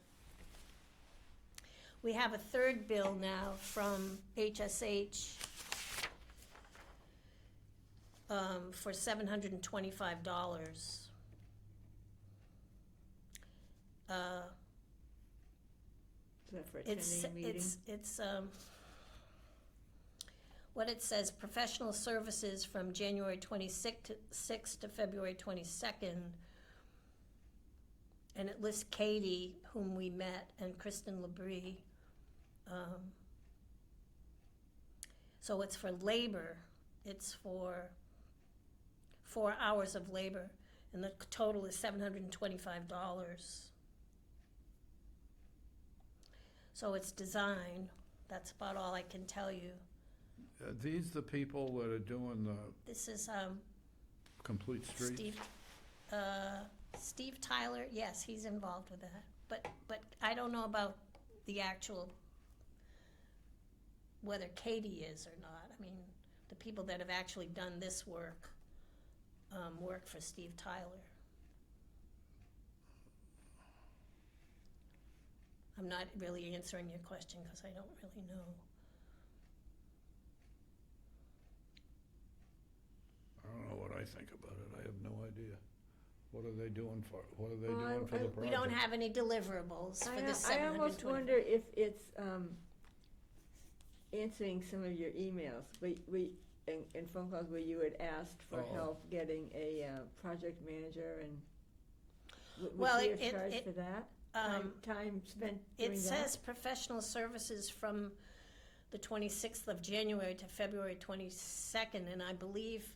S1: We have a third bill now from HSH for $725.
S7: Is that for attending a meeting?
S1: It's what it says, professional services from January 26th to February 22nd. And it lists Katie, whom we met, and Kristen Labrie. So it's for labor. It's for 4 hours of labor, and the total is $725. So it's design. That's about all I can tell you.
S8: Are these the people that are doing the
S1: This is
S8: complete street?
S1: Steve Tyler. Yes, he's involved with that. But I don't know about the actual whether Katie is or not. I mean, the people that have actually done this work work for Steve Tyler. I'm not really answering your question because I don't really know.
S8: I don't know what I think about it. I have no idea. What are they doing for the
S1: Well,
S8: project?
S1: we don't have any deliverables for the
S7: I almost
S1: 720.
S7: wonder if it's answering some of your emails, and phone calls where you had asked for
S8: Oh.
S7: help getting a project manager, and
S1: Well,
S7: was he
S1: it-
S7: charged
S1: it-
S7: for that?
S1: Um,
S7: Time spent doing
S1: It
S7: that?
S1: says professional services from the 26th of January to February 22nd, and I believe,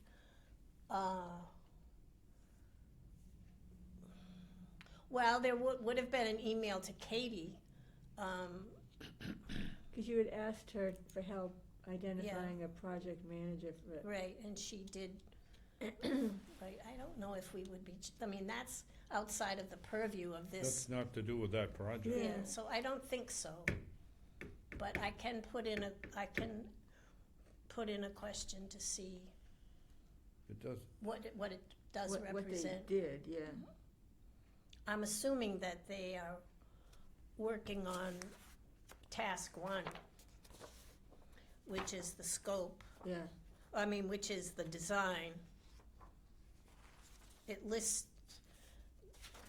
S1: well, there would have been an email to Katie.
S7: Because you had asked her for help identifying a project manager for it.
S1: Right, and she did, right, I don't know if we would be, I mean, that's outside of the purview of this.
S2: That's not to do with that project.
S7: Yeah.
S1: Yeah, so I don't think so. But I can put in a question to see
S2: It does,
S1: what it does
S7: What
S1: represent.
S7: they did, yeah.
S1: I'm assuming that they are working on task 1, which is the scope.
S7: Yeah,
S1: I mean, which is the design. It lists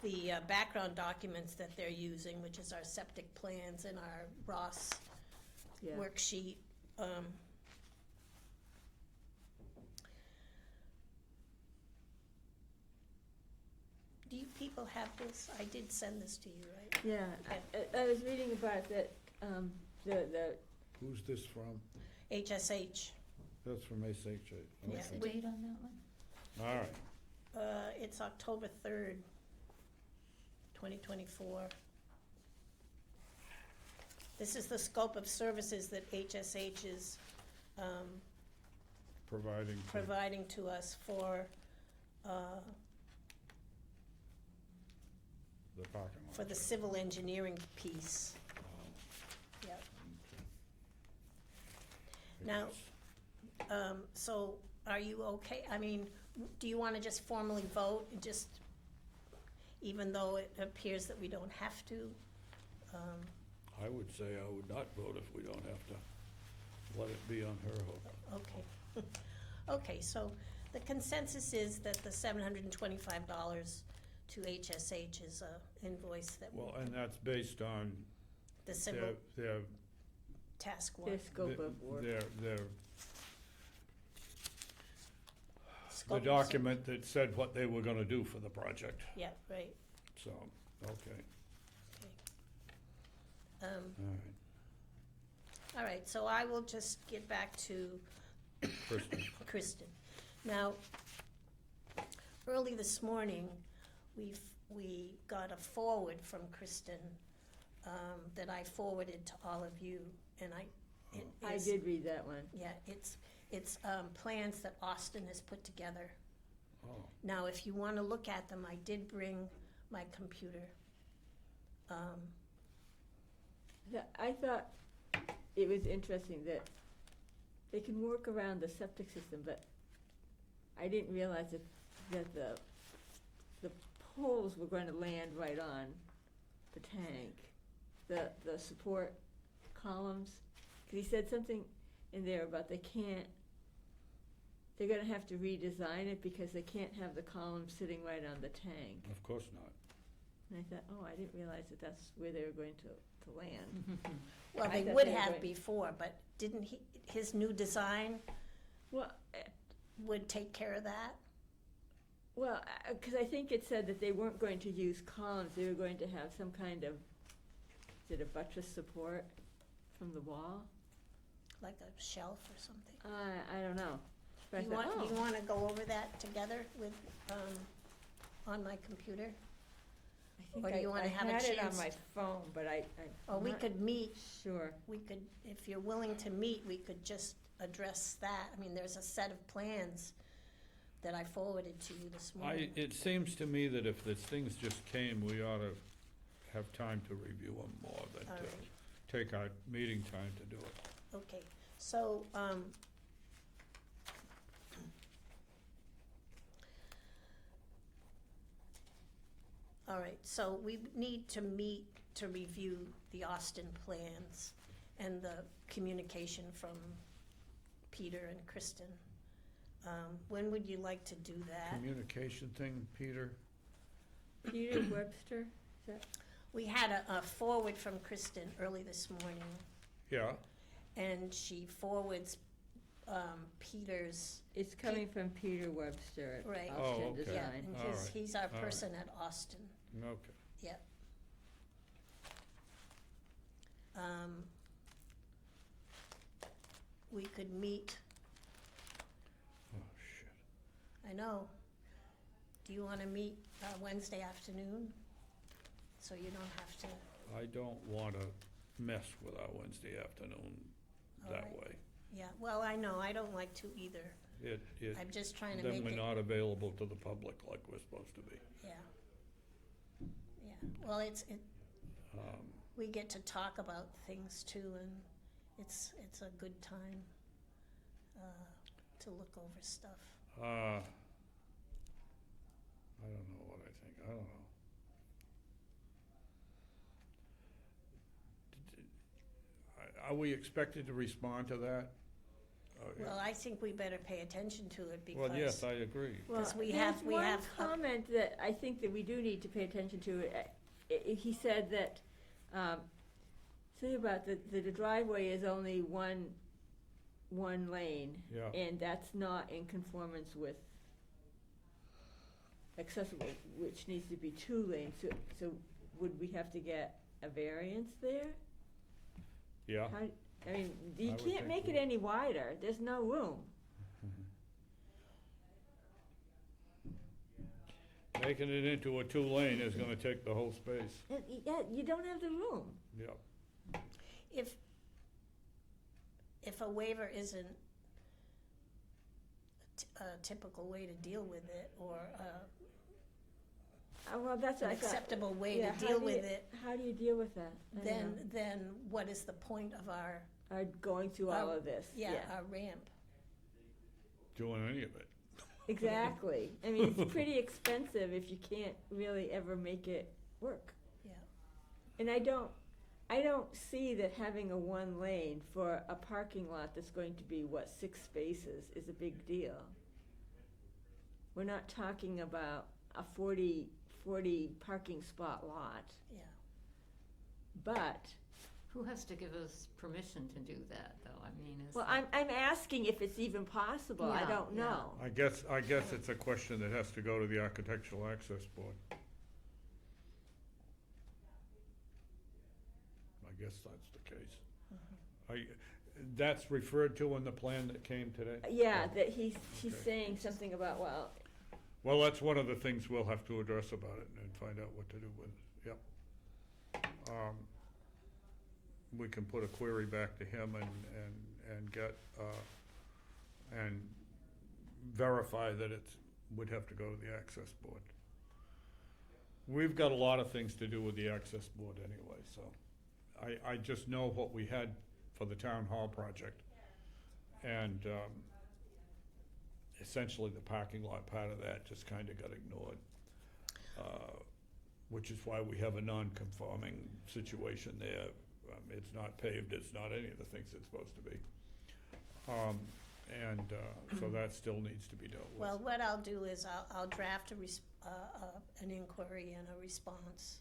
S1: the background documents that they're using, which is our septic plans and our Ross
S7: Yeah.
S1: worksheet. Do you people have this? I did send this to you, right?
S7: Yeah, I was reading about that, the,
S8: Who's this from?
S1: HSH.
S8: That's from SHA.
S6: What's the
S1: We-
S6: date on that one?
S8: All right.
S1: It's October 3rd, 2024. This is the scope of services that HSH is
S2: Providing.
S1: providing to us for,
S2: The parking lot.
S1: for the civil engineering piece. Yep. Now, so are you okay? I mean, do you want to just formally vote, and just, even though it appears that we don't have to?
S8: I would say I would not vote if we don't have to let it be on her hook.
S1: Okay. Okay, so the consensus is that the $725 to HSH is a invoice that
S2: Well, and that's based on
S1: the civil
S2: their
S1: task
S7: their
S1: one.
S7: scope of work.
S2: the
S1: Scope of
S2: document that said what they were gonna do for the project,
S1: Yeah, right,
S2: so, okay,
S1: okay.
S2: all right.
S1: All right, so I will just get back to
S2: Kristen,
S1: Kristen. Now, early this morning, we got a forward from Kristen that I forwarded to all of you, and it
S7: I
S1: is-
S7: did read that one.
S1: Yeah, it's plans that Austin has put together.
S2: oh,
S1: Now, if you want to look at them, I did bring my computer.
S7: I thought it was interesting that they can work around the septic system, but I didn't realize that the poles were going to land right on the tank, the support columns. 'Cause he said something in there about they're gonna have to redesign it because they can't have the columns sitting right on the tank.
S2: of course not.
S7: And I thought, oh, I didn't realize that that's where they were going to land.
S1: Well,
S7: I
S1: they
S7: thought
S1: would
S7: they were
S1: have
S7: going-
S1: before, but didn't his new design
S7: Well,
S1: would take care of that?
S7: Well, because I think it said that they weren't going to use columns, they were going to have some kind of, is it a buttress support from the wall?
S1: Like a shelf or something?
S7: I don't know. But I
S1: Do
S7: thought,
S1: you want to go over that together with, on my computer?
S7: I
S1: or do you wanna have a
S7: had it on
S1: chance
S7: my phone, but
S1: Or we could meet,
S7: Sure.
S1: if you're willing to meet, we could just address that. I mean, there's a set of plans that I forwarded to you this morning.
S2: It seems to me that if the things just came, we ought to have time to review them more than
S1: All
S2: to
S1: right.
S2: take our meeting time to do it.
S1: Okay, so, all right, so we need to meet to review the Austin plans and the communication from Peter and Kristen. When would you like to do that?
S2: Communication thing, Peter?
S7: Peter Webster, is that,
S1: We had a forward from Kristen early this morning,
S2: Yeah,
S1: and she forwards Peter's,
S7: it's coming from Peter Webster
S1: Right.
S7: at
S2: Oh,
S7: Austin
S2: okay.
S1: yeah,
S7: Design.
S1: and
S2: All right,
S1: he's our
S2: all right.
S1: person at Austin.
S2: okay.
S1: Yep. We could meet,
S2: Oh, shit.
S1: I know. Do you want to meet Wednesday afternoon? So you don't have to,
S2: I don't want to mess with our Wednesday afternoon
S1: All
S2: that
S1: right.
S2: way.
S1: yeah, well, I know, I don't like to either. I'm just trying to
S2: Then
S1: make
S2: we're
S1: it,
S2: not available to the public like we're supposed to be.
S1: yeah. Yeah, well,
S2: Um,
S1: we get to talk about things too, and it's a good time to look over stuff.
S2: I don't know what I think, I don't know. Are we expected to respond to that?
S1: Well, I think we better pay attention to it because.
S8: Well, yes, I agree.
S7: Well,
S1: we
S7: there's
S1: have
S7: one comment that I think that we do need to pay attention to. He said that, something about the driveway is only one lane.
S8: Yeah.
S7: And that's not in conformance with accessible, which needs to be 2 lanes. So would we have to get a variance there?
S8: Yeah.
S7: How, I mean, you
S8: I would
S7: can't
S8: think
S7: make it
S8: so.
S7: any wider. There's no room.
S8: Making it into a 2-lane is gonna take the whole space.
S7: Yeah, you don't have the room.
S8: Yeah.
S1: If a waiver isn't a typical way to deal with it, or
S7: Well, that's
S1: an
S7: what I thought.
S1: acceptable way
S7: Yeah,
S1: to
S7: how
S1: deal
S7: do
S1: with
S7: you-
S1: it,
S7: How do you deal with that? I don't know.
S1: then what is the point of our,
S7: Going through all of this.
S1: our ramp?
S8: Doing any of it.
S7: Exactly. I mean, it's pretty expensive if you can't really ever make it work.
S1: Yeah.
S7: And I don't see that having a 1 lane for a parking lot that's going to be, 6 spaces is a big deal. We're not talking about a 40 parking spot lot,
S1: Yeah.
S7: but,
S6: Who has to give us permission to do that, though? I mean, is.
S7: well,
S6: that-
S7: I'm asking if it's even possible. I
S6: Yeah,
S7: don't
S6: yeah.
S7: know.
S2: I guess it's a question that has to go to the Architectural Access Board. I guess that's the case. That's referred to in the plan that came today?
S7: Yeah, that he's
S2: Okay.
S7: saying something about,
S2: Well, that's one of the things we'll have to address about it and find out what to do with it, yep. We can put a query back to him and get, and verify that would have to go to the access board. We've got a lot of things to do with the access board anyway, so I just know what we had for the town hall project. And, essentially, the parking lot part of that just kind of got ignored, which is why we have a non-conforming situation there. It's not paved, it's not any of the things it's supposed to be. So that still needs to be dealt with.
S1: Well, what I'll do is I'll draft an inquiry and a response,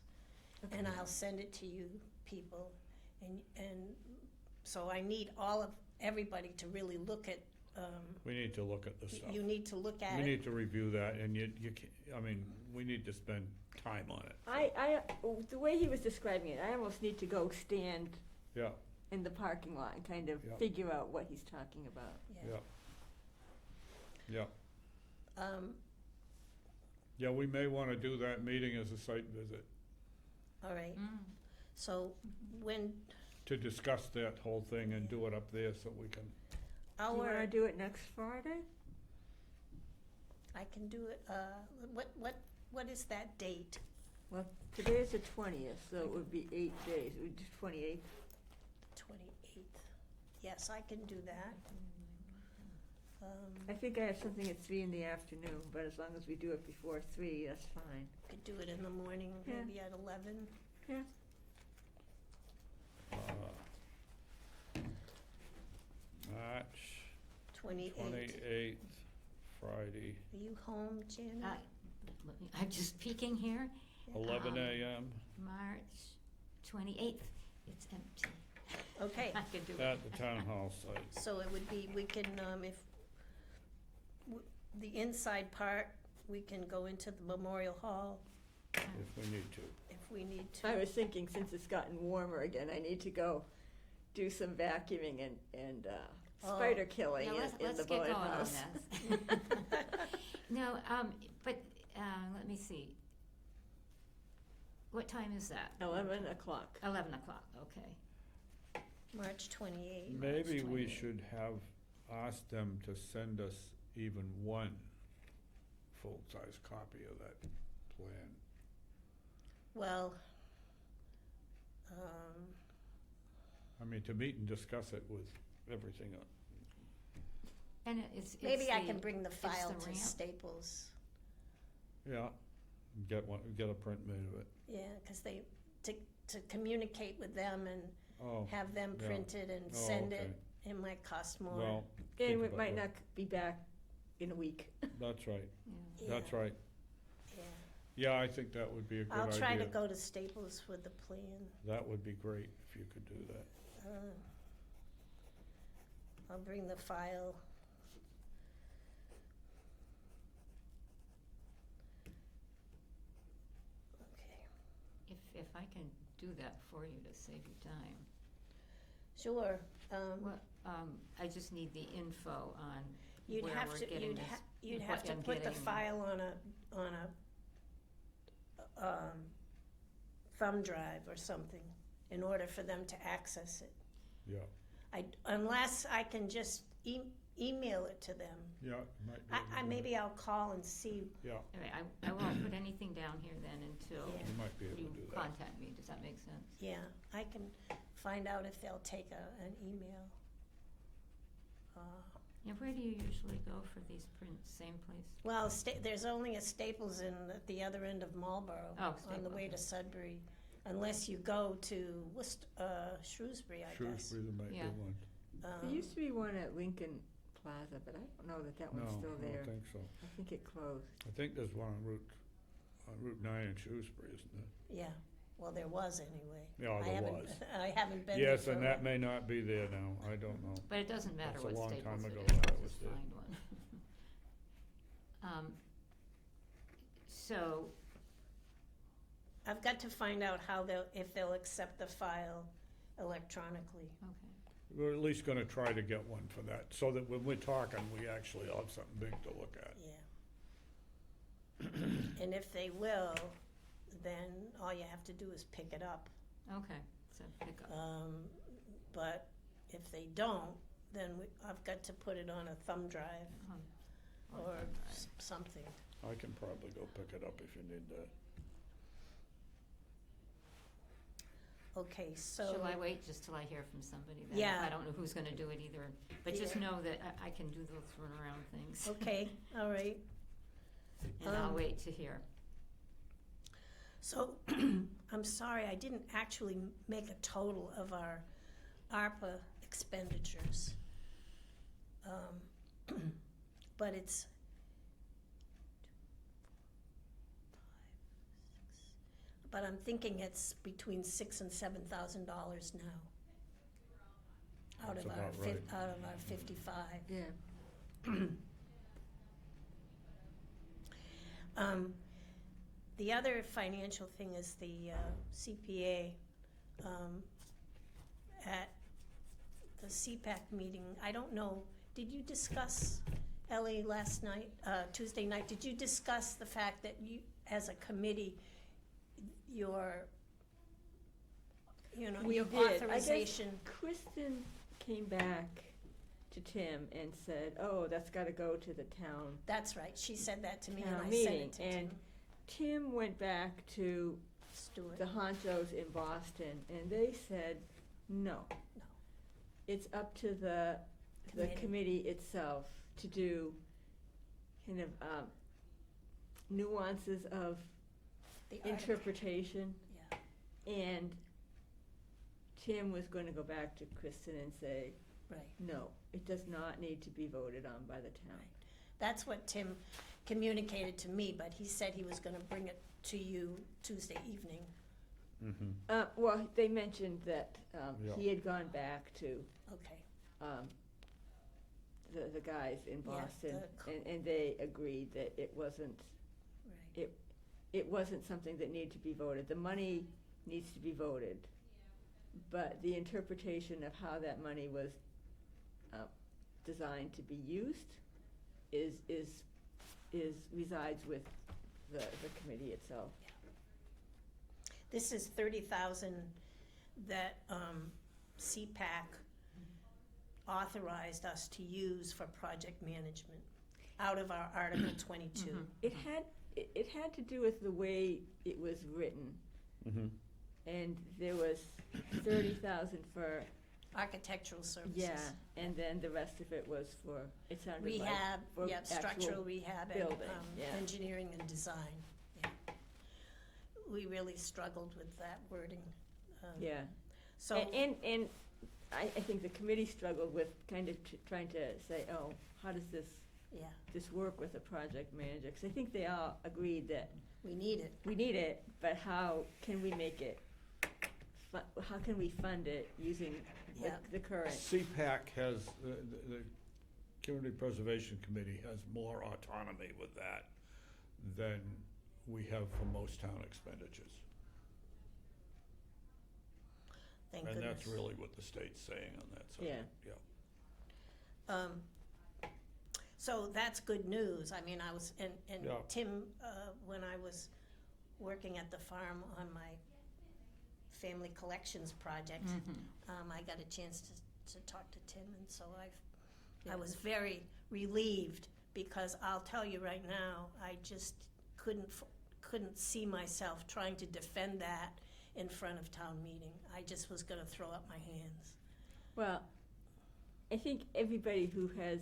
S1: and I'll send it to you people. And so I need everybody to really look at,
S2: We need to look at the stuff.
S1: you need to look at
S2: We
S1: it.
S2: need to review that, and you can't, I mean, we need to spend time on it.
S7: the way he was describing it, I almost need to go stand
S2: Yeah,
S7: in the parking lot and kind of
S2: Yeah.
S7: figure out what he's talking about.
S2: yeah. Yeah,
S1: Um,
S2: yeah, we may wanna do that meeting as a site visit
S1: all right,
S6: Mm.
S1: so when
S2: to discuss that whole thing and do it up there so we can,
S7: Do you wanna do it next Friday?
S1: I can do it, what is that date?
S7: Well, today is the 20th, so it would be 8 days, it would be 28th.
S1: 28th. Yes, I can do that.
S7: I think I have something at 3 in the afternoon, but as long as we do it before 3, that's fine.
S1: Could do it in the morning,
S7: Yeah.
S1: maybe at 11.
S7: Yeah.
S2: March
S1: 28th.
S2: 28th, Friday,
S1: Are you home, Janet?
S6: I'm just peeking here.
S2: 11 AM
S6: March 28th. It's empty.
S1: Okay,
S6: I could do it.
S2: at the town hall site.
S1: so it would be, we can, the inside part, we can go into the Memorial Hall
S2: If we need to.
S1: if we need
S7: I
S1: to.
S7: was thinking, since it's gotten warmer again, I need to go do some vacuuming and
S1: Oh.
S7: spider killing
S6: Now,
S7: in the
S6: let's get going on
S7: boathouse.
S6: this. No, but, let me see. What time is that?
S7: 11 o'clock.
S6: 11 o'clock, okay.
S1: March 28th.
S2: Maybe
S6: March
S2: we
S6: 28th.
S2: should have asked them to send us even one full-size copy of that plan.
S1: Well,
S2: I mean, to meet and discuss it with everything on.
S6: And it's
S1: maybe I
S6: the-
S1: can bring the file
S6: the
S1: to
S6: ramp.
S1: Staples.
S2: Yeah, get a print made of it.
S1: Yeah, because to communicate with them and
S2: Oh,
S1: have them
S2: yeah.
S1: print it and
S2: Oh,
S1: send
S2: okay.
S1: it it might cost more.
S2: Well,
S7: And
S2: think
S7: we
S2: about
S7: might
S2: that.
S7: not be back in a week.
S2: That's right,
S6: Yeah.
S2: that's
S1: Yeah,
S2: right.
S1: yeah.
S2: Yeah, I think that would be a good idea.
S1: I'll try to go to Staples with the plan.
S2: That would be great if you could do that.
S1: I'll bring the file. Okay,
S6: If I can do that for you to save you time.
S1: sure.
S6: Well, I just need the info on
S1: You'd
S6: where
S1: have
S6: we're
S1: to,
S6: getting
S1: you'd
S6: this.
S1: ha- you'd
S6: what
S1: have to
S6: I'm
S1: put the
S6: getting.
S1: file on a thumb drive or something in order for them to access it.
S2: Yeah,
S1: Unless I can just email it to them.
S2: yeah, it might be. able to do
S1: Maybe I'll call and see.
S2: that. Yeah,
S6: Anyway, I won't put anything down here then until
S1: Yeah.
S2: you might be able
S6: you
S2: to do that.
S6: contact me. Does that make sense?
S1: Yeah, I can find out if they'll take an email.
S6: And where do you usually go for these prints? Same place?
S1: Well, there's only a Staples at the other end of Marlboro,
S6: Oh,
S1: on the way to Sudbury, unless you go to Shrewsbury, I guess.
S2: Shrewsbury, there might be
S6: Yeah.
S2: one.
S7: There used to be one at Lincoln Plaza, but I don't know that that
S2: No,
S7: one's still
S2: I
S7: there.
S2: don't think so.
S7: I think it closed.
S2: I think there's one on Route 9 in Shrewsbury, isn't there?
S1: Yeah, well, there was anyway.
S2: Yeah,
S1: I
S2: there
S1: haven't-
S2: was.
S1: I haven't been there
S2: Yes,
S1: for a
S2: and that
S1: while.
S2: may not be there now, I don't know.
S6: But it doesn't matter
S2: That's a
S6: what
S2: long
S6: Staples
S2: time
S6: it
S2: ago
S6: is,
S2: when
S6: I'll
S2: I was
S6: just
S2: there.
S6: find one. So,
S1: I've got to find out if they'll accept the file electronically.
S6: okay.
S2: We're at least gonna try to get one for that, so that when we're talking, we actually have something big to look at.
S1: Yeah. And if they will, then all you have to do is pick it up.
S6: Okay, so pick up.
S1: But if they don't, then I've got to put it on a thumb drive
S6: on
S1: or
S6: thumb drive.
S1: something.
S2: I can probably go pick it up if you need that.
S1: Okay, so.
S6: Shall I wait just till I hear from somebody then?
S1: Yeah.
S6: I don't know who's gonna do it either, but just
S1: Yeah.
S6: know that I can do those runaround things.
S1: Okay, all right.
S6: And I'll
S1: Um,
S6: wait to hear.
S1: So, I'm sorry, I didn't actually make a total of our ARPA expenditures. But it's but I'm thinking it's between $6,000 and $7,000 now. Out
S2: That's
S1: of our
S2: about right.
S1: out of our 55.
S7: Yeah.
S1: The other financial thing is the CPA. At the CPAC meeting, I don't know, did you discuss, Ellie, last night, Tuesday night, did you discuss the fact that you, as a committee, your
S7: We
S1: your
S7: did. I guess
S1: authorization?
S7: Kristen came back to Tim and said, "Oh, that's got to go to the town
S1: That's right, she said that to me and
S7: town
S1: I sent
S7: meeting."
S1: it to
S7: And Tim went back to
S1: Stuart.
S7: the honchos in Boston, and they said, "No,
S1: No.
S7: it's up to the committee itself to do kind of nuances of
S1: The article,
S7: interpretation."
S1: yeah,
S7: And Tim was going to go back to Kristen and say,
S1: right.
S7: "No, it does not need to be voted on by the town."
S1: Right. That's what Tim communicated to me, but he said he was gonna bring it to you Tuesday evening.
S2: Mm-hmm.
S7: Well, they mentioned that
S2: Yeah.
S7: he had gone back to
S1: Okay,
S7: the guys in
S1: Yeah,
S7: Boston,
S1: the
S7: and they agreed that it wasn't something that needed to be voted. The money needs to be voted, but the interpretation of how that money was designed to be used resides with the committee itself.
S1: This is 30,000 that CPAC authorized us to use for project management out of our Article 22.
S6: Mhm.
S7: It had to do with the way it was written,
S2: Mm-hmm.
S7: and there was 30,000 for,
S1: Architectural services.
S7: yeah, and then the rest of it was for, it sounded like.
S1: Rehab,
S7: for
S1: yep, structural
S7: actual
S1: rehab and
S7: building, yeah.
S1: engineering and design, yeah. We really struggled with that wording.
S7: Yeah,
S1: So,
S7: and I think the committee struggled with kind of trying to say, oh, how does
S1: Yeah,
S7: this work with a project manager? Because I think they all agreed that
S1: we need it.
S7: we need it, but how can we make it, how can we fund it using
S1: Yeah.
S7: the current?
S8: CPAC has, the Community Preservation Committee has more autonomy with that than we have for most town expenditures.
S1: Thank
S8: And
S1: goodness.
S8: that's really what the state's saying on that subject, yeah.
S1: So that's good news. I mean, I was, and
S8: Yeah.
S1: Tim, when I was working at the farm on my family collections project, I got a chance to talk to Tim, and so I was very relieved, because I'll tell you right now, I just couldn't see myself trying to defend that in front of town meeting. I just was gonna throw up my hands.
S7: Well, I think everybody who has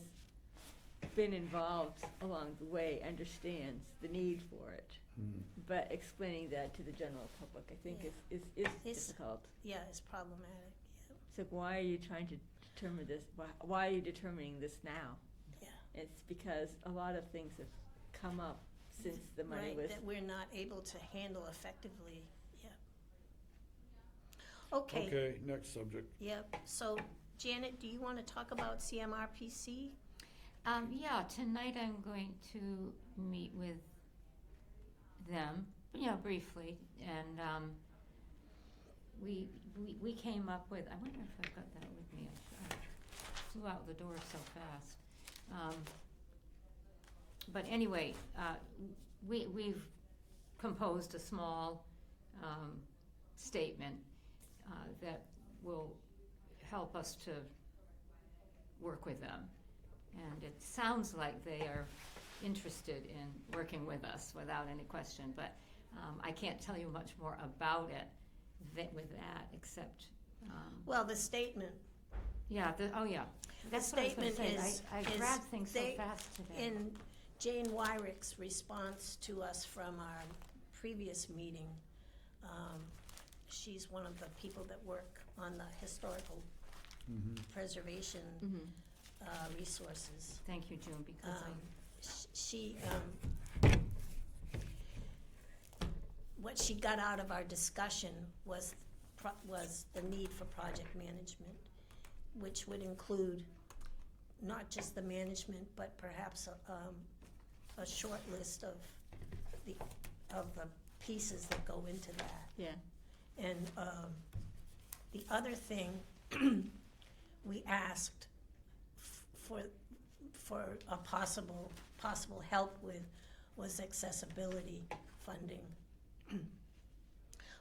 S7: been involved along the way understands the need for it. But explaining that to the general public, I think, is
S1: It's-
S7: difficult.
S1: Yeah, it's problematic,
S7: It's like, why are you trying to determine this? Why are you determining this now?
S1: yeah.
S7: It's because a lot of things have come up since the money
S1: Right,
S7: was.
S1: that we're not able to handle effectively, yeah. Okay,
S8: Okay, next subject.
S1: yep, so Janet, do you wanna talk about CMRPC?
S6: Yeah, tonight I'm going to meet with them, briefly, and we came up with, I wonder if I've got that with me. I flew out the door so fast. But anyway, we've composed a small statement that will help us to work with them. And it sounds like they are interested in working with us without any question, but I can't tell you much more about it with that, except,
S1: Well, the statement,
S6: yeah, that's what I was gonna
S1: statement
S6: say.
S1: is-
S6: I
S1: is
S6: grabbed things so
S1: they-
S6: fast today.
S1: in Jane Wyrick's response to us from our previous meeting, she's one of the people that work on the historical preservation resources.
S6: Thank you, June, because
S1: What she got out of our discussion was the need for project management, which would include not just the management, but perhaps a short list of the pieces that go into that.
S7: Yeah.
S1: And the other thing we asked for a possible help with was accessibility funding.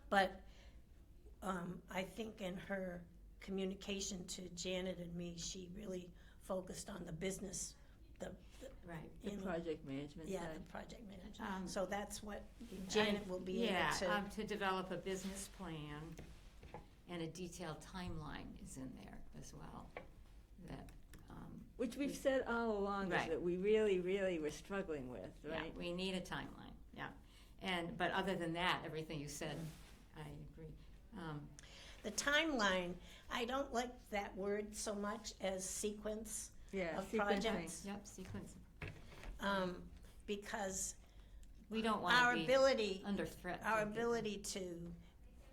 S1: But I think in her communication to Janet and me, she really focused on the business,
S6: right.
S7: The project management
S1: yeah,
S7: side.
S1: the project management. So that's what Janet will be able
S6: Yeah,
S1: to.
S6: to develop a business plan, and a detailed timeline is in there as well, that,
S7: Which we've said all along is
S6: Right.
S7: that we really, really were struggling with,
S6: yeah,
S7: right?
S6: we need a timeline, yeah. But other than that, everything you said, I agree.
S1: The timeline, I don't like that word so much as sequence
S7: Yeah,
S1: of
S7: sequencing.
S1: projects,
S6: Yep, sequence,
S1: because
S6: we don't
S1: our
S6: wanna be
S1: ability,
S6: under threat.
S1: our
S6: to be-
S1: ability to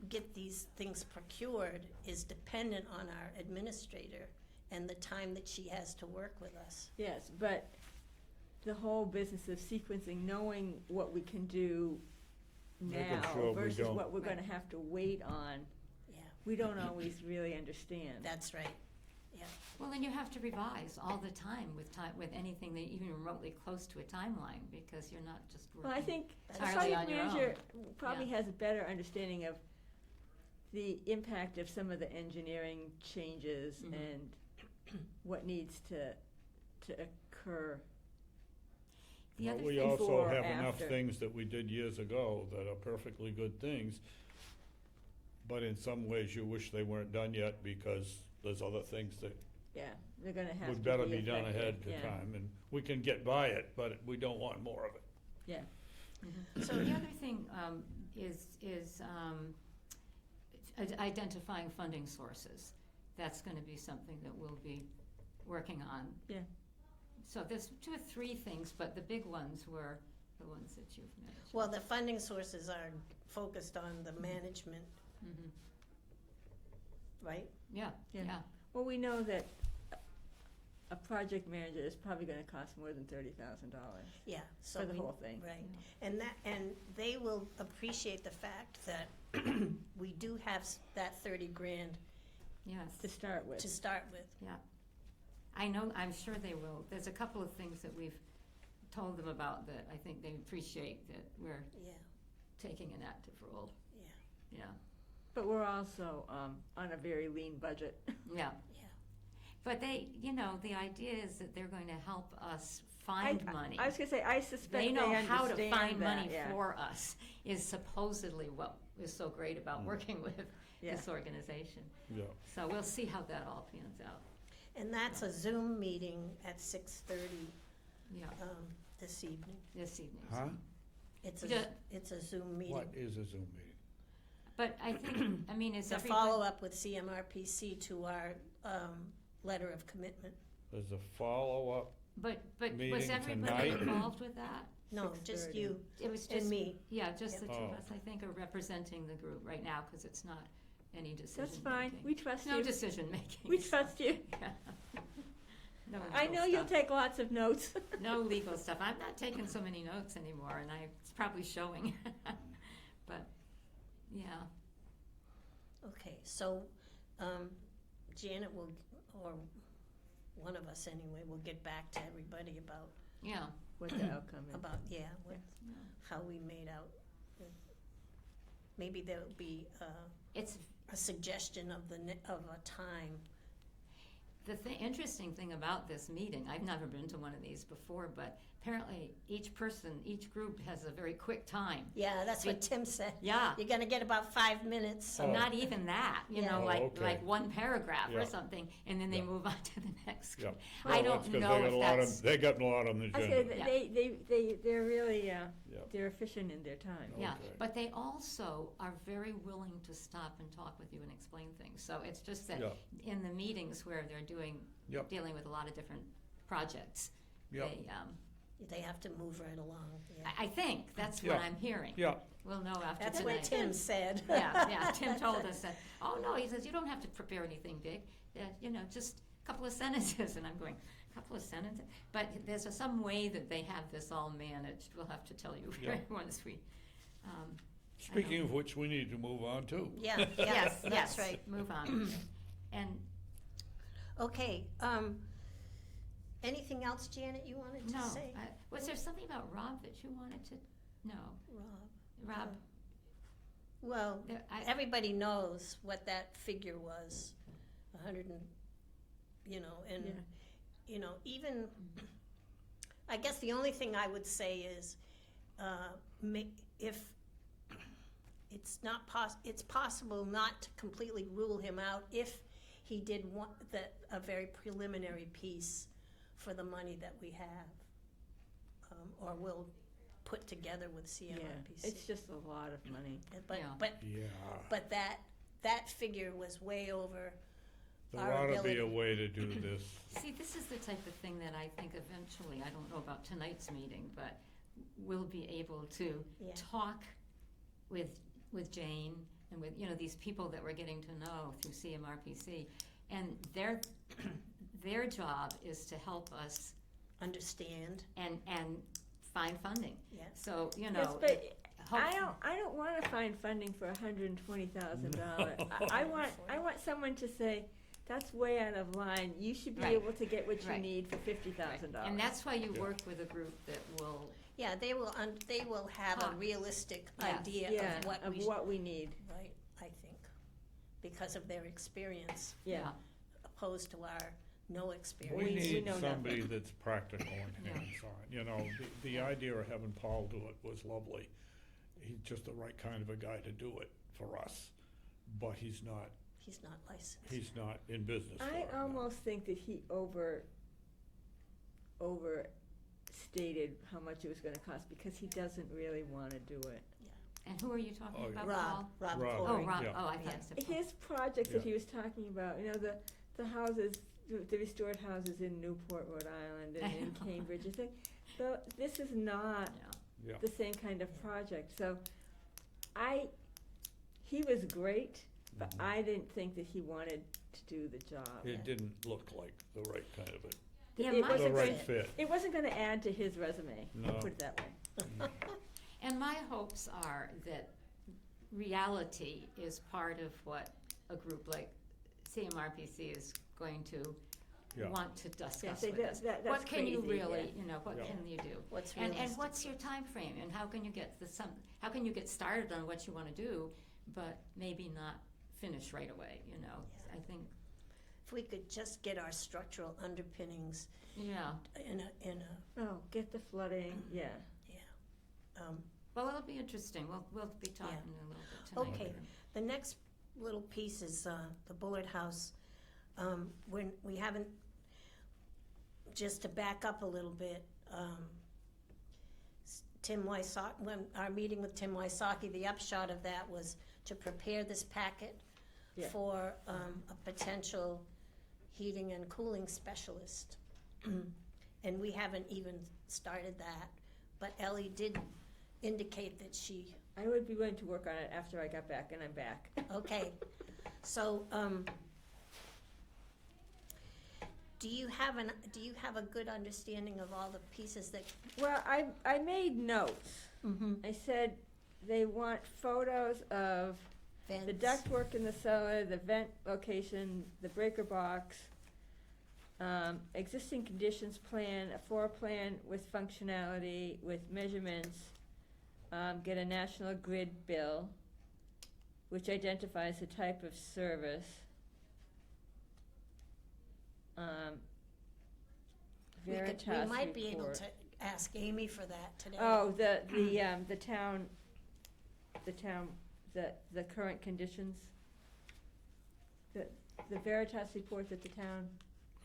S1: get these things procured is dependent on our administrator and the time that she has to work with us.
S7: Yes, but the whole business of sequencing, knowing what we can do
S8: Making
S7: now
S8: sure we
S7: versus
S8: don't-
S7: what we're gonna have to wait on,
S1: Yeah,
S7: we don't always really understand.
S1: that's right.
S6: Well, and you have to revise all the time with anything that even remotely close to a timeline, because you're not just working.
S7: Well, I think the
S6: entirely
S7: project
S6: on your
S7: manager
S6: own.
S7: probably
S6: Yeah.
S7: has a better understanding of the impact of some of the engineering changes
S6: Mhm.
S7: and what needs to occur.
S6: The
S8: But
S6: other
S8: we
S6: thing,
S8: also
S7: before,
S8: have enough
S7: after.
S8: things that we did years ago that are perfectly good things, but in some ways you wish they weren't done yet because there's other things that
S7: Yeah, they're gonna have to
S8: would better be done
S7: effective,
S8: ahead of
S7: yeah.
S8: time, and we can get by it, but we don't want more of it.
S7: Yeah,
S6: so the other thing is identifying funding sources. that's gonna be something that we'll be working on.
S7: Yeah.
S6: So there's 2 or 3 things, but the big ones were the ones that you've mentioned.
S1: Well, the funding sources are focused on the management,
S6: Mhm.
S1: right?
S6: Yeah,
S7: Yeah.
S6: yeah,
S7: Well, we know that a project manager is probably gonna cost more than $30,000
S1: Yeah, so
S7: for the
S1: we-
S7: whole thing.
S1: Right, and they will appreciate the fact that we do have that 30 grand
S6: yes.
S7: To start with.
S1: to start with.
S6: I know, I'm sure they will. There's a couple of things that we've told them about that I think they appreciate, that we're
S1: Yeah,
S6: taking an active role.
S1: yeah,
S6: Yeah,
S7: But we're also on a very lean budget.
S6: yeah.
S1: yeah.
S6: But they, the idea is that they're going to help us find money.
S7: I was gonna say, I suspect
S6: They
S7: they
S6: know how to
S7: understand
S6: find money
S7: that, yeah.
S6: for us, is supposedly what is so great about working with
S7: Yeah.
S6: this organization.
S8: Yeah.
S6: So we'll see how that all pans out.
S1: And that's a Zoom meeting at 6:30
S6: Yeah,
S1: this evening.
S6: this evening.
S8: Huh?
S1: It's
S6: Yeah.
S1: it's a Zoom meeting.
S8: What is a Zoom meeting?
S6: But I think, I mean, is
S1: It's a
S6: everybody?
S1: follow-up with CMRPC to our letter of commitment.
S8: There's a follow-up,
S6: But was
S8: meeting
S6: everybody
S8: tonight?
S6: involved with that?
S1: No, just
S7: 6:30.
S1: you
S6: It was
S1: and
S6: just,
S1: me.
S6: yeah, just the two of
S8: Oh.
S6: us, I think, are representing the group right now, because it's not any decision
S7: That's fine,
S6: making.
S7: we trust
S6: No
S7: you.
S6: decision making.
S7: We trust you.
S6: Yeah. No
S7: I
S6: legal
S7: know you'll
S6: stuff.
S7: take lots of notes.
S6: No legal stuff. I'm not taking so many notes anymore, and it's probably showing. But, yeah,
S1: Okay, so Janet will, or one of us anyway, will get back to everybody about,
S6: yeah.
S7: What the outcome is.
S1: what, how we made out. Maybe there'll be
S6: It's,
S1: a suggestion of of a time.
S6: the interesting thing about this meeting, I've never been to one of these before, but apparently each group has a very quick time.
S1: Yeah, that's what Tim said.
S6: Yeah.
S1: You're gonna get about 5 minutes.
S6: So not even that,
S1: Yeah.
S8: Oh,
S6: like
S8: okay.
S6: one paragraph or
S8: Yeah.
S6: something, and then they
S8: Yeah.
S6: move on to the next.
S8: yeah.
S6: I
S8: Well,
S6: don't
S8: that's 'cause
S6: know
S8: they got
S6: if
S8: a lot of-
S6: that's-
S8: They got a lot on the
S7: I say
S8: agenda.
S7: that they're really,
S8: Yeah.
S7: they're efficient in their time.
S6: Yeah,
S8: Okay.
S6: but they also are very willing to stop and talk with you and explain things. So it's just that
S8: Yeah.
S6: in the meetings where they're
S8: Yep.
S6: dealing with a lot of different projects,
S8: Yep.
S1: They have to move right along, yeah.
S6: I think that's what
S8: Yeah.
S6: I'm hearing.
S8: Yeah,
S6: We'll know after
S1: That's
S6: tonight.
S1: what Tim said.
S6: Yeah, Tim told us that, oh, no, he says, you don't have to prepare anything big, just a couple of sentences, and I'm going, a couple of sentences? But there's some way that they have this all managed, we'll have to tell you
S8: Yeah.
S6: once we,
S8: speaking of which, we need to move on too.
S1: Yeah, yeah,
S6: yes,
S1: that's
S6: yes,
S1: right.
S6: move on. And,
S1: Okay, anything else, Janet, you wanted to
S6: no,
S1: say?
S6: was there something about Rob that you wanted to, no, Rob,
S1: Well,
S6: there-
S1: everybody knows what that figure was, 100 and, and,
S7: Yeah.
S1: even, I guess the only thing I would say is, if it's not it's possible not to completely rule him out if he did want a very preliminary piece for the money that we have, or will put together with
S7: Yeah,
S1: CMRPC.
S7: it's just a lot of money.
S1: But,
S6: Yeah.
S8: Yeah.
S1: but that figure was way over
S8: There
S1: our
S8: ought to be
S1: ability.
S8: a way to do this.
S6: see, this is the type of thing that I think eventually, I don't know about tonight's meeting, but we'll be able to
S1: Yeah.
S6: talk with Jane and with, these people that we're getting to know through CMRPC. And their job is to help us
S1: Understand,
S6: and find funding.
S1: yes.
S6: So,
S7: Yes, but
S6: hopefully-
S7: I don't wanna find funding for $120,000. I want someone to say, that's way out of line, you should be
S6: Right.
S7: able to get what you
S6: Right.
S7: need for $50,000.
S6: And that's why you
S8: Yeah.
S6: work with a group that will,
S1: Yeah, they will have a
S6: Talk.
S1: realistic
S6: Yes.
S1: idea
S7: Yeah,
S1: of what
S7: of
S1: we,
S7: what we need,
S1: right, I think, because of their experience
S7: yeah.
S1: opposed to our no
S8: We
S1: experience.
S7: We
S8: need
S7: know
S8: somebody that's practical and
S6: Yeah.
S8: hands-on, the idea of having Paul do it was lovely. He's just the right kind of a guy to do it for us, but he's not
S1: He's not licensed.
S8: in business for
S7: I
S8: it now.
S7: almost think that he overstated how much it was gonna cost, because he doesn't really wanna do it.
S6: And who are you talking
S8: Oh,
S6: about,
S1: Rob,
S6: Paul?
S1: Rob
S8: Rob.
S1: Corey.
S6: Oh, Rob,
S8: Yeah.
S6: oh, I thought
S1: Yeah.
S6: you said Paul.
S7: His projects that
S8: Yeah.
S7: he was talking about, the houses, the restored houses in Newport, Rhode Island, and in Cambridge, I think, so this is not
S6: Yeah.
S8: Yeah.
S7: the same kind of project, so he was great, but
S8: Mhm.
S7: I didn't think that he wanted to do the job.
S8: It didn't look like the right kind of
S6: Yeah,
S7: It
S6: my-
S8: the
S7: wasn't
S8: right
S7: going,
S8: fit.
S7: it wasn't gonna add to his resume,
S8: No.
S7: put it that way.
S6: And my hopes are that reality is part of what a group like CMRPC is going to
S8: Yeah.
S6: want to discuss
S7: Yeah,
S6: with us.
S7: that's
S6: What can you
S7: crazy,
S6: really,
S7: yeah.
S6: what
S8: Yeah.
S6: can you do?
S1: What's
S6: And
S1: realistic?
S6: what's your time frame? And how can you get how can you get started on what you want to do, but maybe not finish right away, I think,
S1: If we could just get our structural underpinnings
S6: yeah.
S1: in a,
S7: Oh, get the flooding, yeah.
S6: Well, it'll be interesting. We'll be talking a little bit tonight.
S1: Okay. The next little piece is the Bullard House. When we haven't, just to back up a little bit, Tim Wysocki, when our meeting with Tim Wysocki, the upshot of that was to prepare this packet
S7: Yeah.
S1: for a potential heating and cooling specialist. And we haven't even started that, but Ellie did indicate that she
S7: I would be willing to work on it after I got back, and I'm back.
S1: Okay, so, do you have a good understanding of all the pieces that?
S7: Well, I made notes. I said they want photos of the
S1: Vents?
S7: ductwork in the cellar, the vent location, the breaker box, existing conditions plan, a floor plan with functionality, with measurements, get a national grid bill, which identifies the type of service. Veritas
S1: We might be able
S7: report.
S1: to ask Amy for that today.
S7: Oh, the town, the current conditions? The Veritas report that the town,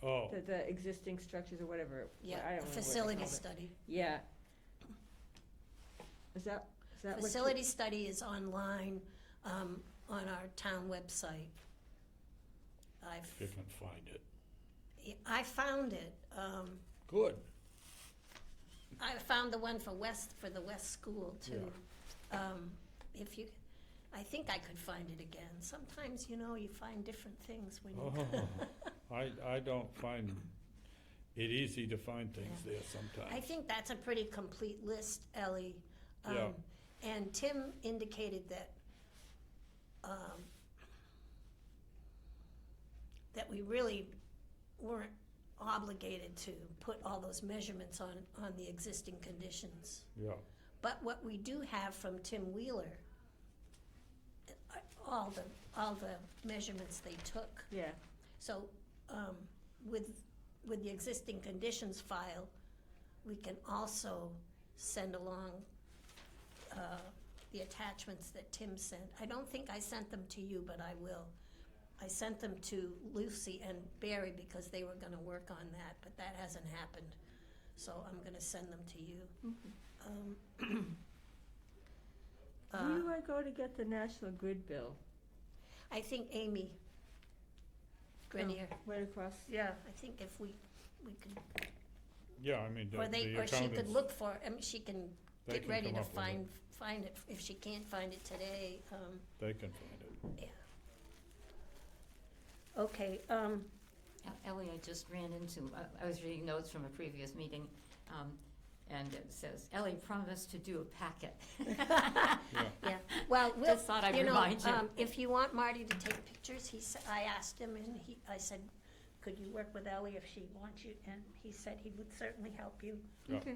S8: Oh,
S7: the existing structures or whatever,
S1: Yeah,
S7: I don't
S1: a
S7: remember what they
S1: facility
S7: called it.
S1: study.
S7: Yeah. Is that what you?
S1: Facility study is online, on our town website.
S8: you can find it.
S1: I found it,
S8: Good.
S1: I found the one for the West School too. If you, I think I could find it again. Sometimes, you find different things when you.
S8: Oh, I don't find it easy to find things there
S1: I
S8: sometimes.
S1: think that's a pretty complete list, Ellie.
S8: Yeah.
S1: And Tim indicated that we really weren't obligated to put all those measurements on the existing conditions.
S8: Yeah,
S1: But what we do have from Tim Wheeler, all the measurements they took.
S7: Yeah,
S1: So, with the existing conditions file, we can also send along, the attachments that Tim sent. I don't think I sent them to you, but I will. I sent them to Lucy and Barry because they were gonna work on that, but that hasn't happened. So I'm gonna send them to you.
S7: where do I go to get the National Grid bill?
S1: I think Amy Grenier.
S7: Right across?
S1: Yeah, I think if we could,
S8: yeah, I mean,
S1: or
S8: the
S1: or she could
S8: accountants,
S1: look for, she can
S8: they
S1: get
S8: can
S1: ready
S8: come
S1: to
S8: up with it.
S1: find it, if she can't find it today,
S8: They can find it.
S1: okay,
S6: Ellie, I just ran into, I was reading notes from a previous meeting, and it says, Ellie promised to do a packet.
S1: yeah, well, we'll,
S6: Just thought I'd remind you.
S1: if you want Marty to take pictures, I asked him, and I said, could you work with Ellie if she wants you, and he said he would certainly help you.
S8: Yeah.
S7: Okay.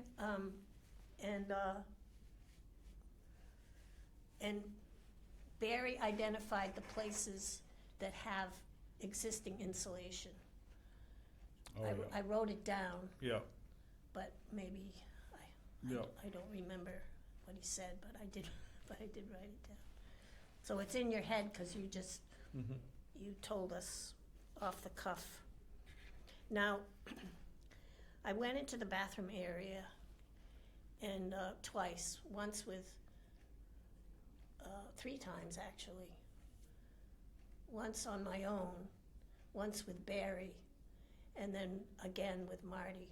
S1: And Barry identified the places that have existing insulation.
S8: Oh, yeah,
S1: I wrote it down,
S8: yeah,
S1: but maybe
S8: yeah.
S1: I don't remember what he said, but I did write it down. So it's in your head, because you just,
S8: Mhm.
S1: you told us off the cuff. Now, I went into the bathroom area and twice, once with 3 times actually. Once on my own, once with Barry, and then again with Marty.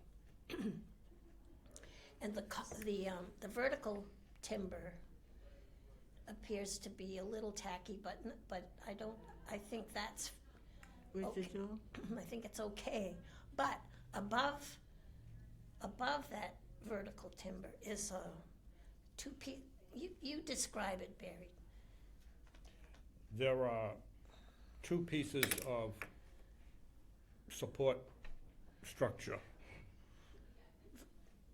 S1: And the vertical timber appears to be a little tacky, but I think that's,
S7: Residual?
S1: I think it's okay. But above that vertical timber is a you describe it, Barry.
S8: There are 2 pieces of support structure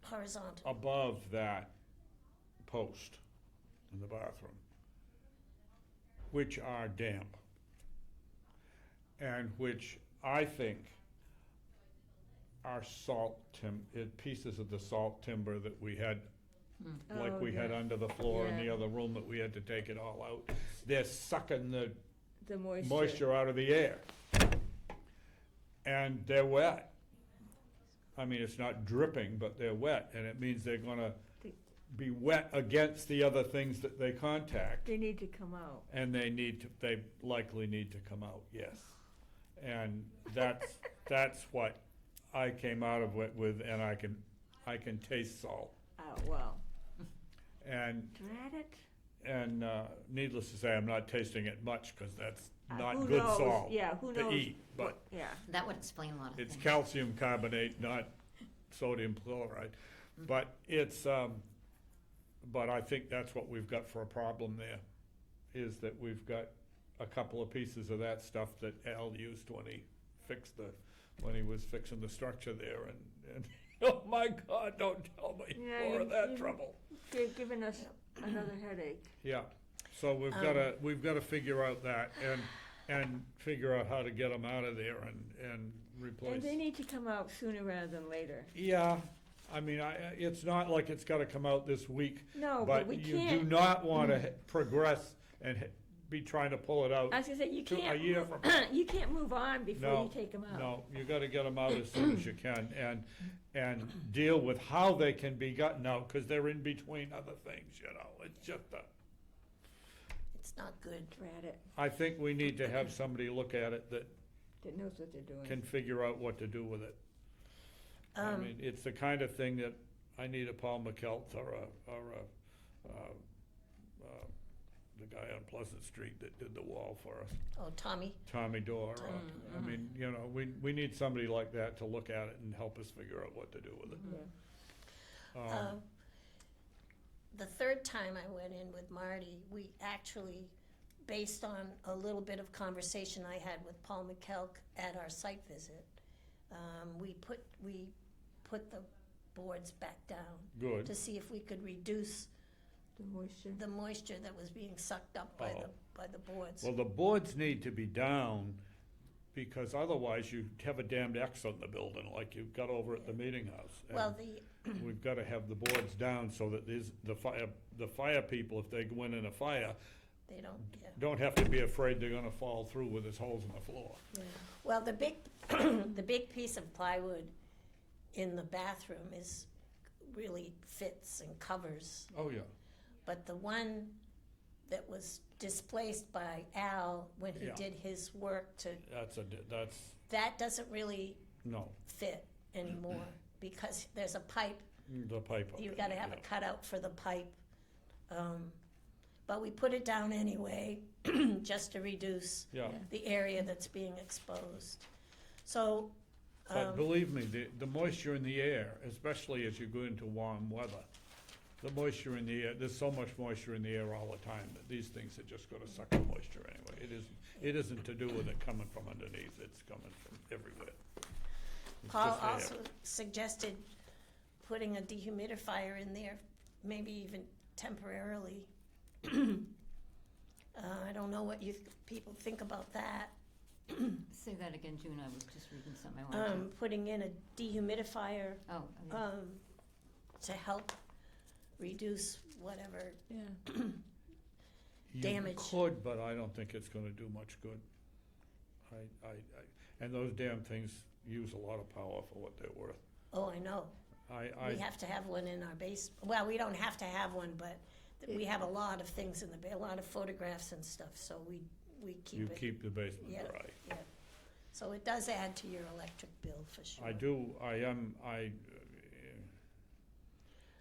S1: Horizontal.
S8: above that post in the bathroom, which are damp, and which I think are pieces of the salt timber that we had, like
S7: Oh,
S8: we had
S7: yeah.
S8: under the floor in the
S7: Yeah.
S8: other room that we had to take it all out. They're sucking the
S7: The moisture.
S8: moisture out of the air. And they're wet. I mean, it's not dripping, but they're wet, and it means they're gonna be wet against the other things that they contact.
S7: They need to come out.
S8: And they likely need to come out, yes. And that's what I came out of it with, and I can taste salt.
S7: Oh, well.
S8: And,
S7: Drat it.
S8: and needless to say, I'm not tasting it much, cause that's not
S7: Who
S8: good
S7: knows?
S8: salt
S7: Yeah, who knows?
S8: to eat, but
S7: Yeah.
S6: That would explain a lot of
S8: it's
S6: things.
S8: calcium carbonate, not sodium chloride. But it's, but I think that's what we've got for a problem there, is that we've got a couple of pieces of that stuff that Al used when he was fixing the structure there, and oh my God, don't tell me
S7: Yeah,
S8: more of that
S7: you-
S8: trouble.
S7: They're giving us another headache.
S8: Yeah, so we've gotta figure out that, and figure out how to get them out of there and replace.
S7: And they need to come out sooner rather than later.
S8: Yeah, I mean, it's not like it's gotta come out this week,
S7: No, but we
S8: but you do
S7: can't.
S8: not wanna progress and be trying to pull it out.
S7: I was gonna say, you
S8: to a
S7: can't,
S8: year from
S7: you can't move on before
S8: No,
S7: you take them out.
S8: No, you gotta get them out as soon as you can, and deal with how they can be gotten out, cause they're in between other things, you know, it's just
S1: It's not good.
S7: Drat it.
S8: I think we need to have somebody look at it that
S7: That knows what they're doing.
S8: can figure out what to do with it. I
S1: Um,
S8: mean, it's the kind of thing that I need a Paul McKelt or the guy on Pleasant Street that did the wall for us,
S1: Oh, Tommy.
S8: Tommy Dorr. I mean, you know, we need somebody like that to look at it and help us figure out what to do with it.
S7: Yeah.
S1: The third time I went in with Marty, we actually, based on a little bit of conversation I had with Paul McKelk at our site visit, we put the boards back down
S8: Good.
S1: to see if we could reduce
S7: The moisture.
S1: the moisture that was being sucked up by
S8: Oh.
S1: by the boards.
S8: Well, the boards need to be down, because otherwise you have a damned X on the building, like you've got over at the meeting house. And
S1: Well,
S8: we've gotta have the boards down so that the fire people, if they go in a fire,
S1: they don't, yeah.
S8: don't have to be afraid they're gonna fall through with this holes in the floor.
S1: Well, the big, the big piece of plywood in the bathroom really fits and covers.
S8: Oh, yeah.
S1: But the one that was displaced by Al when he
S8: Yeah.
S1: did his work that doesn't really
S8: no,
S1: fit anymore because there's a pipe.
S8: the pipe.
S1: You've got to have a cutout for the pipe. But we put it down anyway, just to reduce
S8: Yeah,
S1: the area that's being exposed. So,
S8: but believe me, the moisture in the air, especially as you go into warm weather, the moisture in the air, there's so much moisture in the air all the time that these things are just gonna suck the moisture anyway. It isn't to do with it coming from underneath, it's coming from everywhere. It's
S1: Paul
S8: just there.
S1: also suggested putting a dehumidifier in there, maybe even temporarily. I don't know what you people think about that.
S6: Say that again, June, I was just reading something I wanted to.
S1: Putting in a dehumidifier
S6: Oh, okay.
S1: to help reduce whatever.
S7: Yeah.
S1: damage.
S8: You could, but I don't think it's gonna do much good. And those damn things use a lot of power for what they're worth.
S1: Oh, I know. We have to have one in our base. Well, we don't have to have one, but We have a lot of things in a lot of photographs and stuff, so we keep
S8: You
S1: it.
S8: keep the basement
S1: Yeah.
S8: dry.
S1: Yeah. So it does add to your electric bill for sure.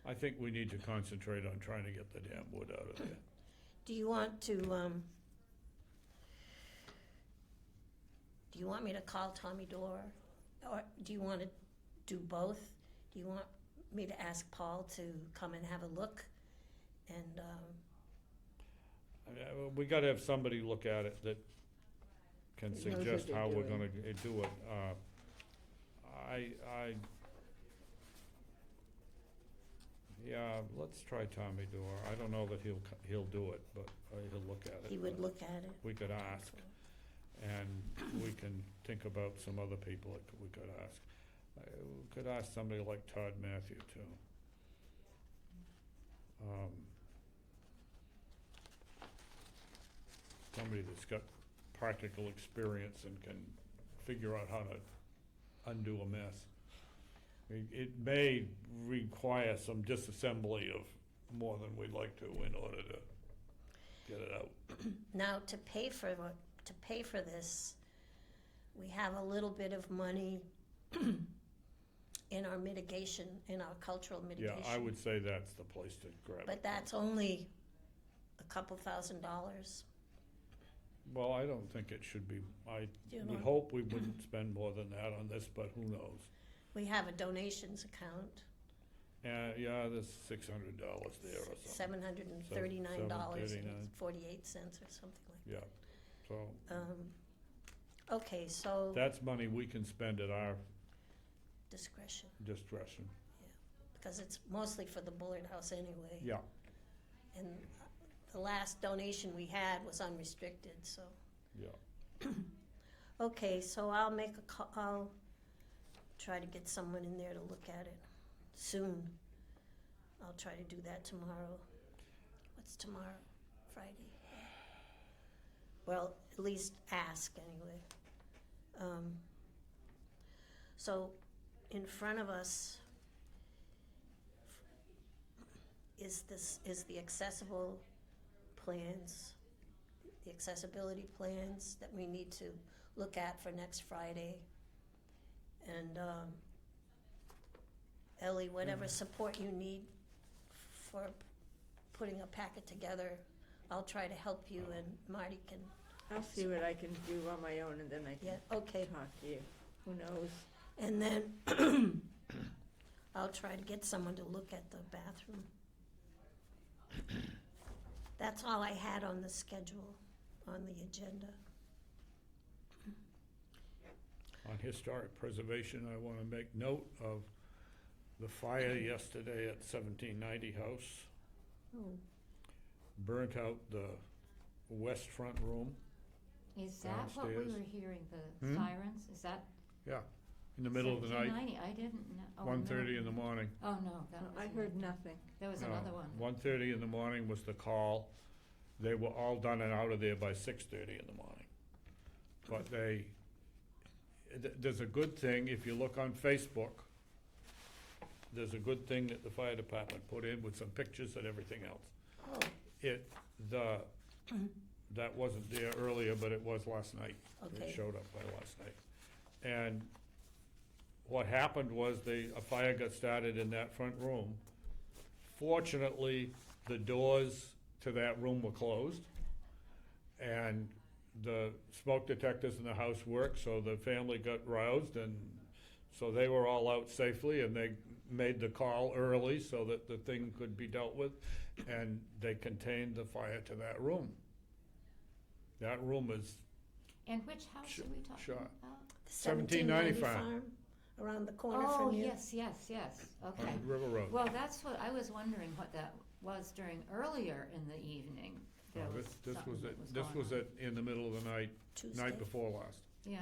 S8: I think we need to concentrate on trying to get the damn wood out of there.
S1: Do you want to, do you want me to call Tommy Dore? Or do you want to do both? Do you want me to ask Paul to come and have a look? And,
S8: We gotta have somebody look at it that can
S7: That knows what
S8: suggest
S7: they're
S8: how we're
S7: doing.
S8: gonna do it. Yeah, let's try Tommy Dore. I don't know that he'll do it, but he'll look at it.
S1: he would look at it.
S8: We could ask, and we can think about some other people that we could ask. We could ask somebody like Todd Matthew too. Somebody that's got practical experience and can figure out how to undo a mess. It may require some disassembly of more than we'd like to in order to get it out.
S1: Now, to pay for this, we have a little bit of money in our mitigation, in our cultural
S8: Yeah,
S1: mitigation.
S8: I would say that's the place to grab it.
S1: But that's only a couple $1,000.
S8: Well, I don't think it should be, I
S1: You
S8: would
S1: know.
S8: hope we wouldn't spend more than that on this, but who knows?
S1: We have a donations account,
S8: Yeah, there's $600 there or something.
S1: $739.48 or something like
S8: Yeah, so
S1: that. Okay, so
S8: that's money we can spend at our
S1: discretion,
S8: discretion.
S1: because it's mostly for the Bullard House anyway.
S8: Yeah,
S1: And the last donation we had was unrestricted, so.
S8: yeah.
S1: Okay, so I'll make a call, I'll try to get someone in there to look at it soon. I'll try to do that tomorrow. What's tomorrow? Friday? Well, at least ask anyway. So in front of us is the accessible plans, the accessibility plans that we need to look at for next Friday. And Ellie, whatever support you need for putting a packet together, I'll try to help you, and Marty can,
S7: I'll see what I can do on my own, and then I
S1: yeah,
S7: can
S1: okay.
S7: talk to you. Who knows?
S1: And then I'll try to get someone to look at the bathroom. That's all I had on the schedule, on the agenda.
S8: On historic preservation, I want to make note of the fire yesterday at 1790 House.
S1: Oh,
S8: Burnt out the west front room,
S6: Is that what we
S8: Downstairs.
S6: were hearing, the
S8: Hmm?
S6: sirens? Is that
S8: in the middle of the night,
S6: 1790? I didn't know. Oh,
S8: 1:30
S6: no.
S8: in the morning.
S6: Oh, no, that was.
S7: I heard nothing.
S6: There was
S8: No,
S6: another one.
S8: 1:30 in the morning was the call. They were all done and out of there by 6:30 in the morning. But there's a good thing, if you look on Facebook, there's a good thing that the fire department put in with some pictures and everything else.
S1: oh,
S8: That wasn't there earlier, but it was last night.
S1: okay.
S8: It showed up by last night. And what happened was a fire got started in that front room. Fortunately, the doors to that room were closed, and the smoke detectors in the house worked, so the family got roused, and so they were all out safely, and they made the call early so that the thing could be dealt with, and they contained the fire to that room. That room is
S6: And which house
S8: Sh-
S6: are we talking
S8: shot.
S6: about?
S1: The
S8: 1790
S1: farm, around the corner
S6: Oh,
S1: from you.
S6: yes, okay.
S8: on River Road.
S6: Well, that's what, I was wondering what that was during earlier in the evening. There
S8: No,
S6: was
S8: This
S6: something
S8: was
S6: that
S8: at,
S6: was
S8: this
S6: going
S8: was
S6: on.
S8: at, in the middle of the night,
S1: Tuesday.
S8: night before last.
S6: Yeah,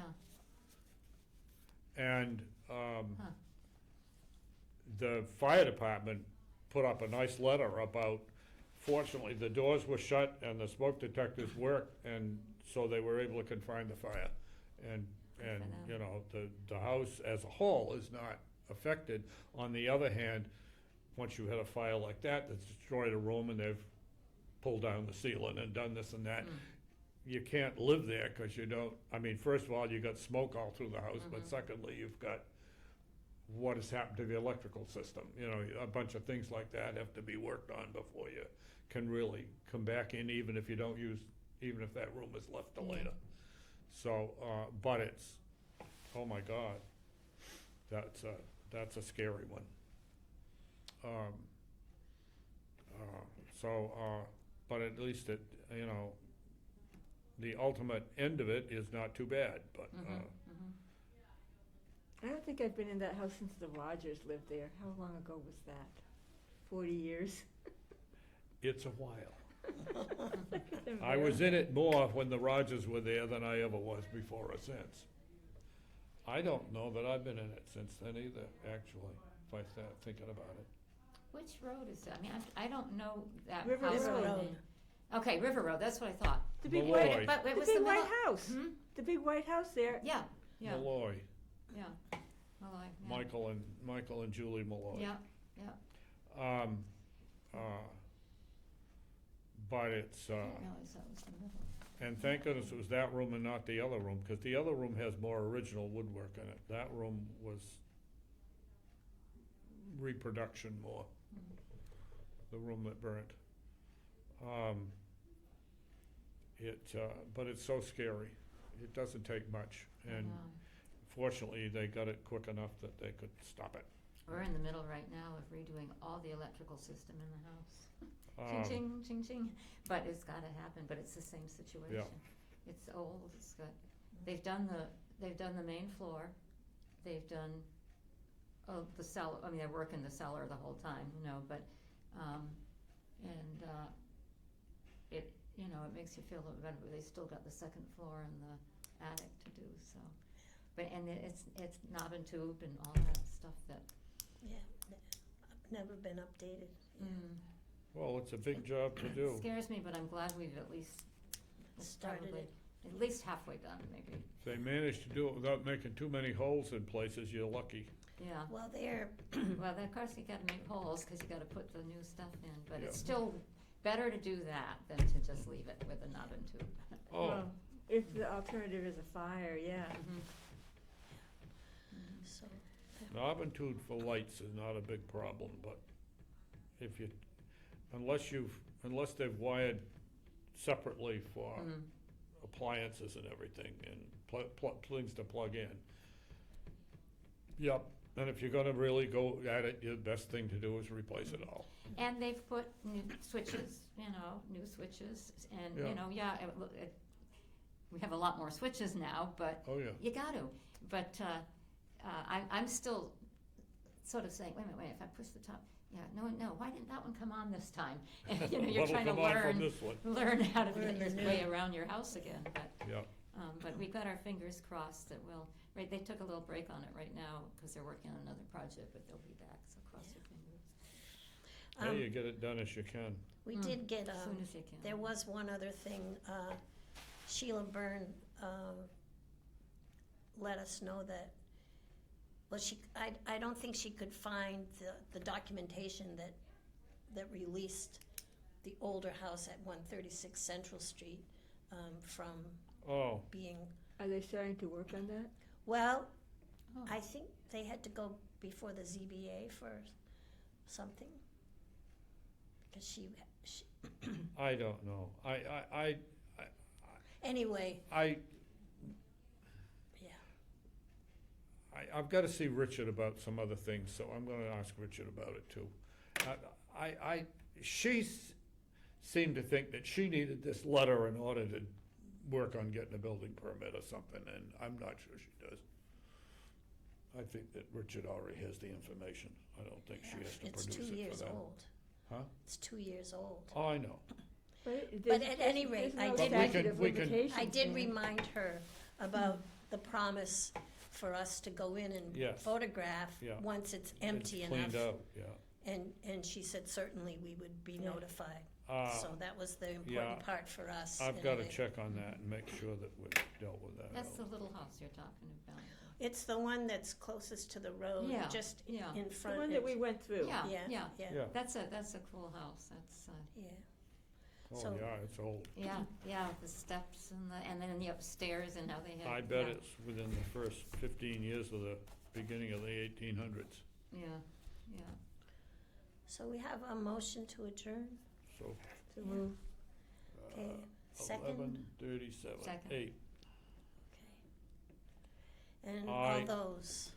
S8: And,
S6: Huh.
S8: the fire department put up a nice letter about, fortunately, the doors were shut and the smoke detectors worked, and so they were able to confine the fire. And,
S6: Good for them.
S8: you know, the house as a whole is not affected. On the other hand, once you had a fire like that, that's destroyed a room, and they've pulled down the ceiling and done this and that.
S6: Mm.
S8: You can't live there because you don't, I mean, first of all, you got smoke all through the house, but
S6: Mhm.
S8: secondly, you've got what has happened to the electrical system. You know, a bunch of things like that have to be worked on before you can really come back in, even if you don't use, even if that room is left to
S1: Yeah.
S8: later. So, but it's, oh my God, that's a scary one. But at least it, you know, the ultimate end of it is not too bad, but,
S6: Mhm, mhm.
S7: I don't think I've been in that house since the Rogers lived there. How long ago was that? 40 years?
S8: it's a while. I was in it more when the Rogers were there than I ever was before or since. I don't know that I've been in it since then either, actually, if I start thinking about it.
S6: Which road is that? I mean, I don't know that
S7: River
S6: house.
S1: River
S6: by
S1: Road.
S6: name. Okay, River Road, that's what I thought.
S7: The big
S8: Malloy.
S7: white,
S6: But it
S7: the
S6: was
S7: big
S6: the
S7: white
S6: middle.
S7: house.
S6: Hmm?
S7: The big white house there.
S6: Yeah, yeah,
S8: Malloy,
S6: yeah. Malloy, yeah.
S8: Michael and Julie Malloy.
S6: Yeah, yeah.
S8: But it's,
S6: I didn't realize that was the middle.
S8: and thank goodness it was that room and not the other room, because the other room has more original woodwork in it. That room was reproduction more, the room that burnt. But it's so scary. It doesn't take much, and fortunately, they got it quick enough that they could stop it.
S6: We're in the middle right now of redoing all the electrical system in the house. Ching,
S8: Um,
S6: ching, ching, ching. But it's gotta happen, but it's the same situation.
S8: Yeah.
S6: It's old, it's got, they've done the main floor, they've done, the cellar, I mean, they're working the cellar the whole time, you know, but, it, you know, it makes you feel a little better, but they still got the second floor and the attic to do, so. But, and it's knob and tube and all that stuff that,
S1: Yeah, never been updated. Yeah.
S8: Well, it's a big job to do.
S6: scares me, but I'm glad we've at least, it's
S1: Started
S6: probably
S1: it.
S6: at least halfway done, maybe,
S8: If they manage to do it without making too many holes in places, you're lucky.
S6: yeah.
S1: Well, they're,
S6: Well, then, of course, you gotta make holes, cause you gotta put the new stuff in, but it's
S8: Yeah.
S6: still better to do that than to just leave it with a knob and tube.
S8: Oh,
S7: Well, if the alternative is a fire, yeah.
S6: Mhm.
S1: so,
S8: knob and tube for lights is not a big problem, but if you, unless they've wired separately for
S6: Mhm.
S8: appliances and everything and things to plug in. Yep, and if you're gonna really go at it, the best thing to do is replace it all.
S6: And they've put new switches, you know, new switches, and,
S8: Yeah.
S6: you know, we have a lot more switches now, but
S8: Oh, yeah.
S6: you got to. But I'm still sort of saying, wait a minute, if I push the top, yeah, no, why didn't that one come on this time? And, you know, you're
S8: What'll
S6: trying to
S8: come on from
S6: learn
S8: this one?
S6: how to
S1: Learn
S6: get
S1: the
S6: your
S1: new-
S6: way around your house again,
S8: Yeah,
S6: but we've got our fingers crossed that right, they took a little break on it right now because they're working on another project, but they'll be back, so cross your fingers.
S8: yeah,
S1: um,
S8: you get it done as you can.
S1: we
S6: Mm.
S1: did get,
S6: As soon as you can.
S1: there was one other thing, Sheila Byrne, let us know that, well, I don't think she could find the documentation that released the older house at 136 Central Street, from
S8: Oh,
S1: being,
S7: Are they starting to work on that?
S1: well,
S6: Oh.
S1: I think they had to go before the ZBA for something. Because she,
S8: I don't know.
S1: anyway, yeah.
S8: I've got to see Richard about some other things, so I'm going to ask Richard about it too. She seemed to think that she needed this letter in order to work on getting a building permit or something, and I'm not sure she does. I think that Richard already has the information. I don't think she has to
S1: It's
S8: produce
S1: 2
S8: it
S1: years
S8: for them.
S1: old.
S8: Huh?
S1: It's 2 years old.
S8: Oh, I know.
S1: But at any rate, I did-
S8: we can-
S1: I did remind her about the promise for us to go in and
S8: Yes.
S1: photograph
S8: Yeah.
S1: once it's empty
S8: It's
S1: enough.
S8: cleaned out, yeah.
S1: And she said certainly we would be
S7: Yeah.
S1: notified.
S8: Uh,
S1: So that was the important
S8: yeah.
S1: part for us.
S8: I've got to
S1: anyway.
S8: check on that and make sure that we've dealt with that.
S6: That's the little house you're talking about.
S1: It's the one that's closest to the road,
S6: Yeah,
S1: just
S6: yeah.
S1: in
S7: The
S1: front.
S7: one that we went through.
S6: Yeah,
S1: Yeah,
S6: yeah.
S1: yeah,
S8: Yeah.
S6: That's a cool house, that's,
S1: yeah.
S8: Oh,
S1: So-
S8: yeah, it's old.
S6: Yeah, the steps and then the upstairs and how they had.
S8: I bet
S6: yeah,
S8: it's within the first 15 years of the beginning of the 1800s.
S6: Yeah, yeah.
S1: So we have a motion to adjourn.
S8: So,
S7: So move.
S1: Okay, second?
S8: 11:37,
S6: Second.
S8: 8.
S1: Okay. And all
S8: Aye.
S1: those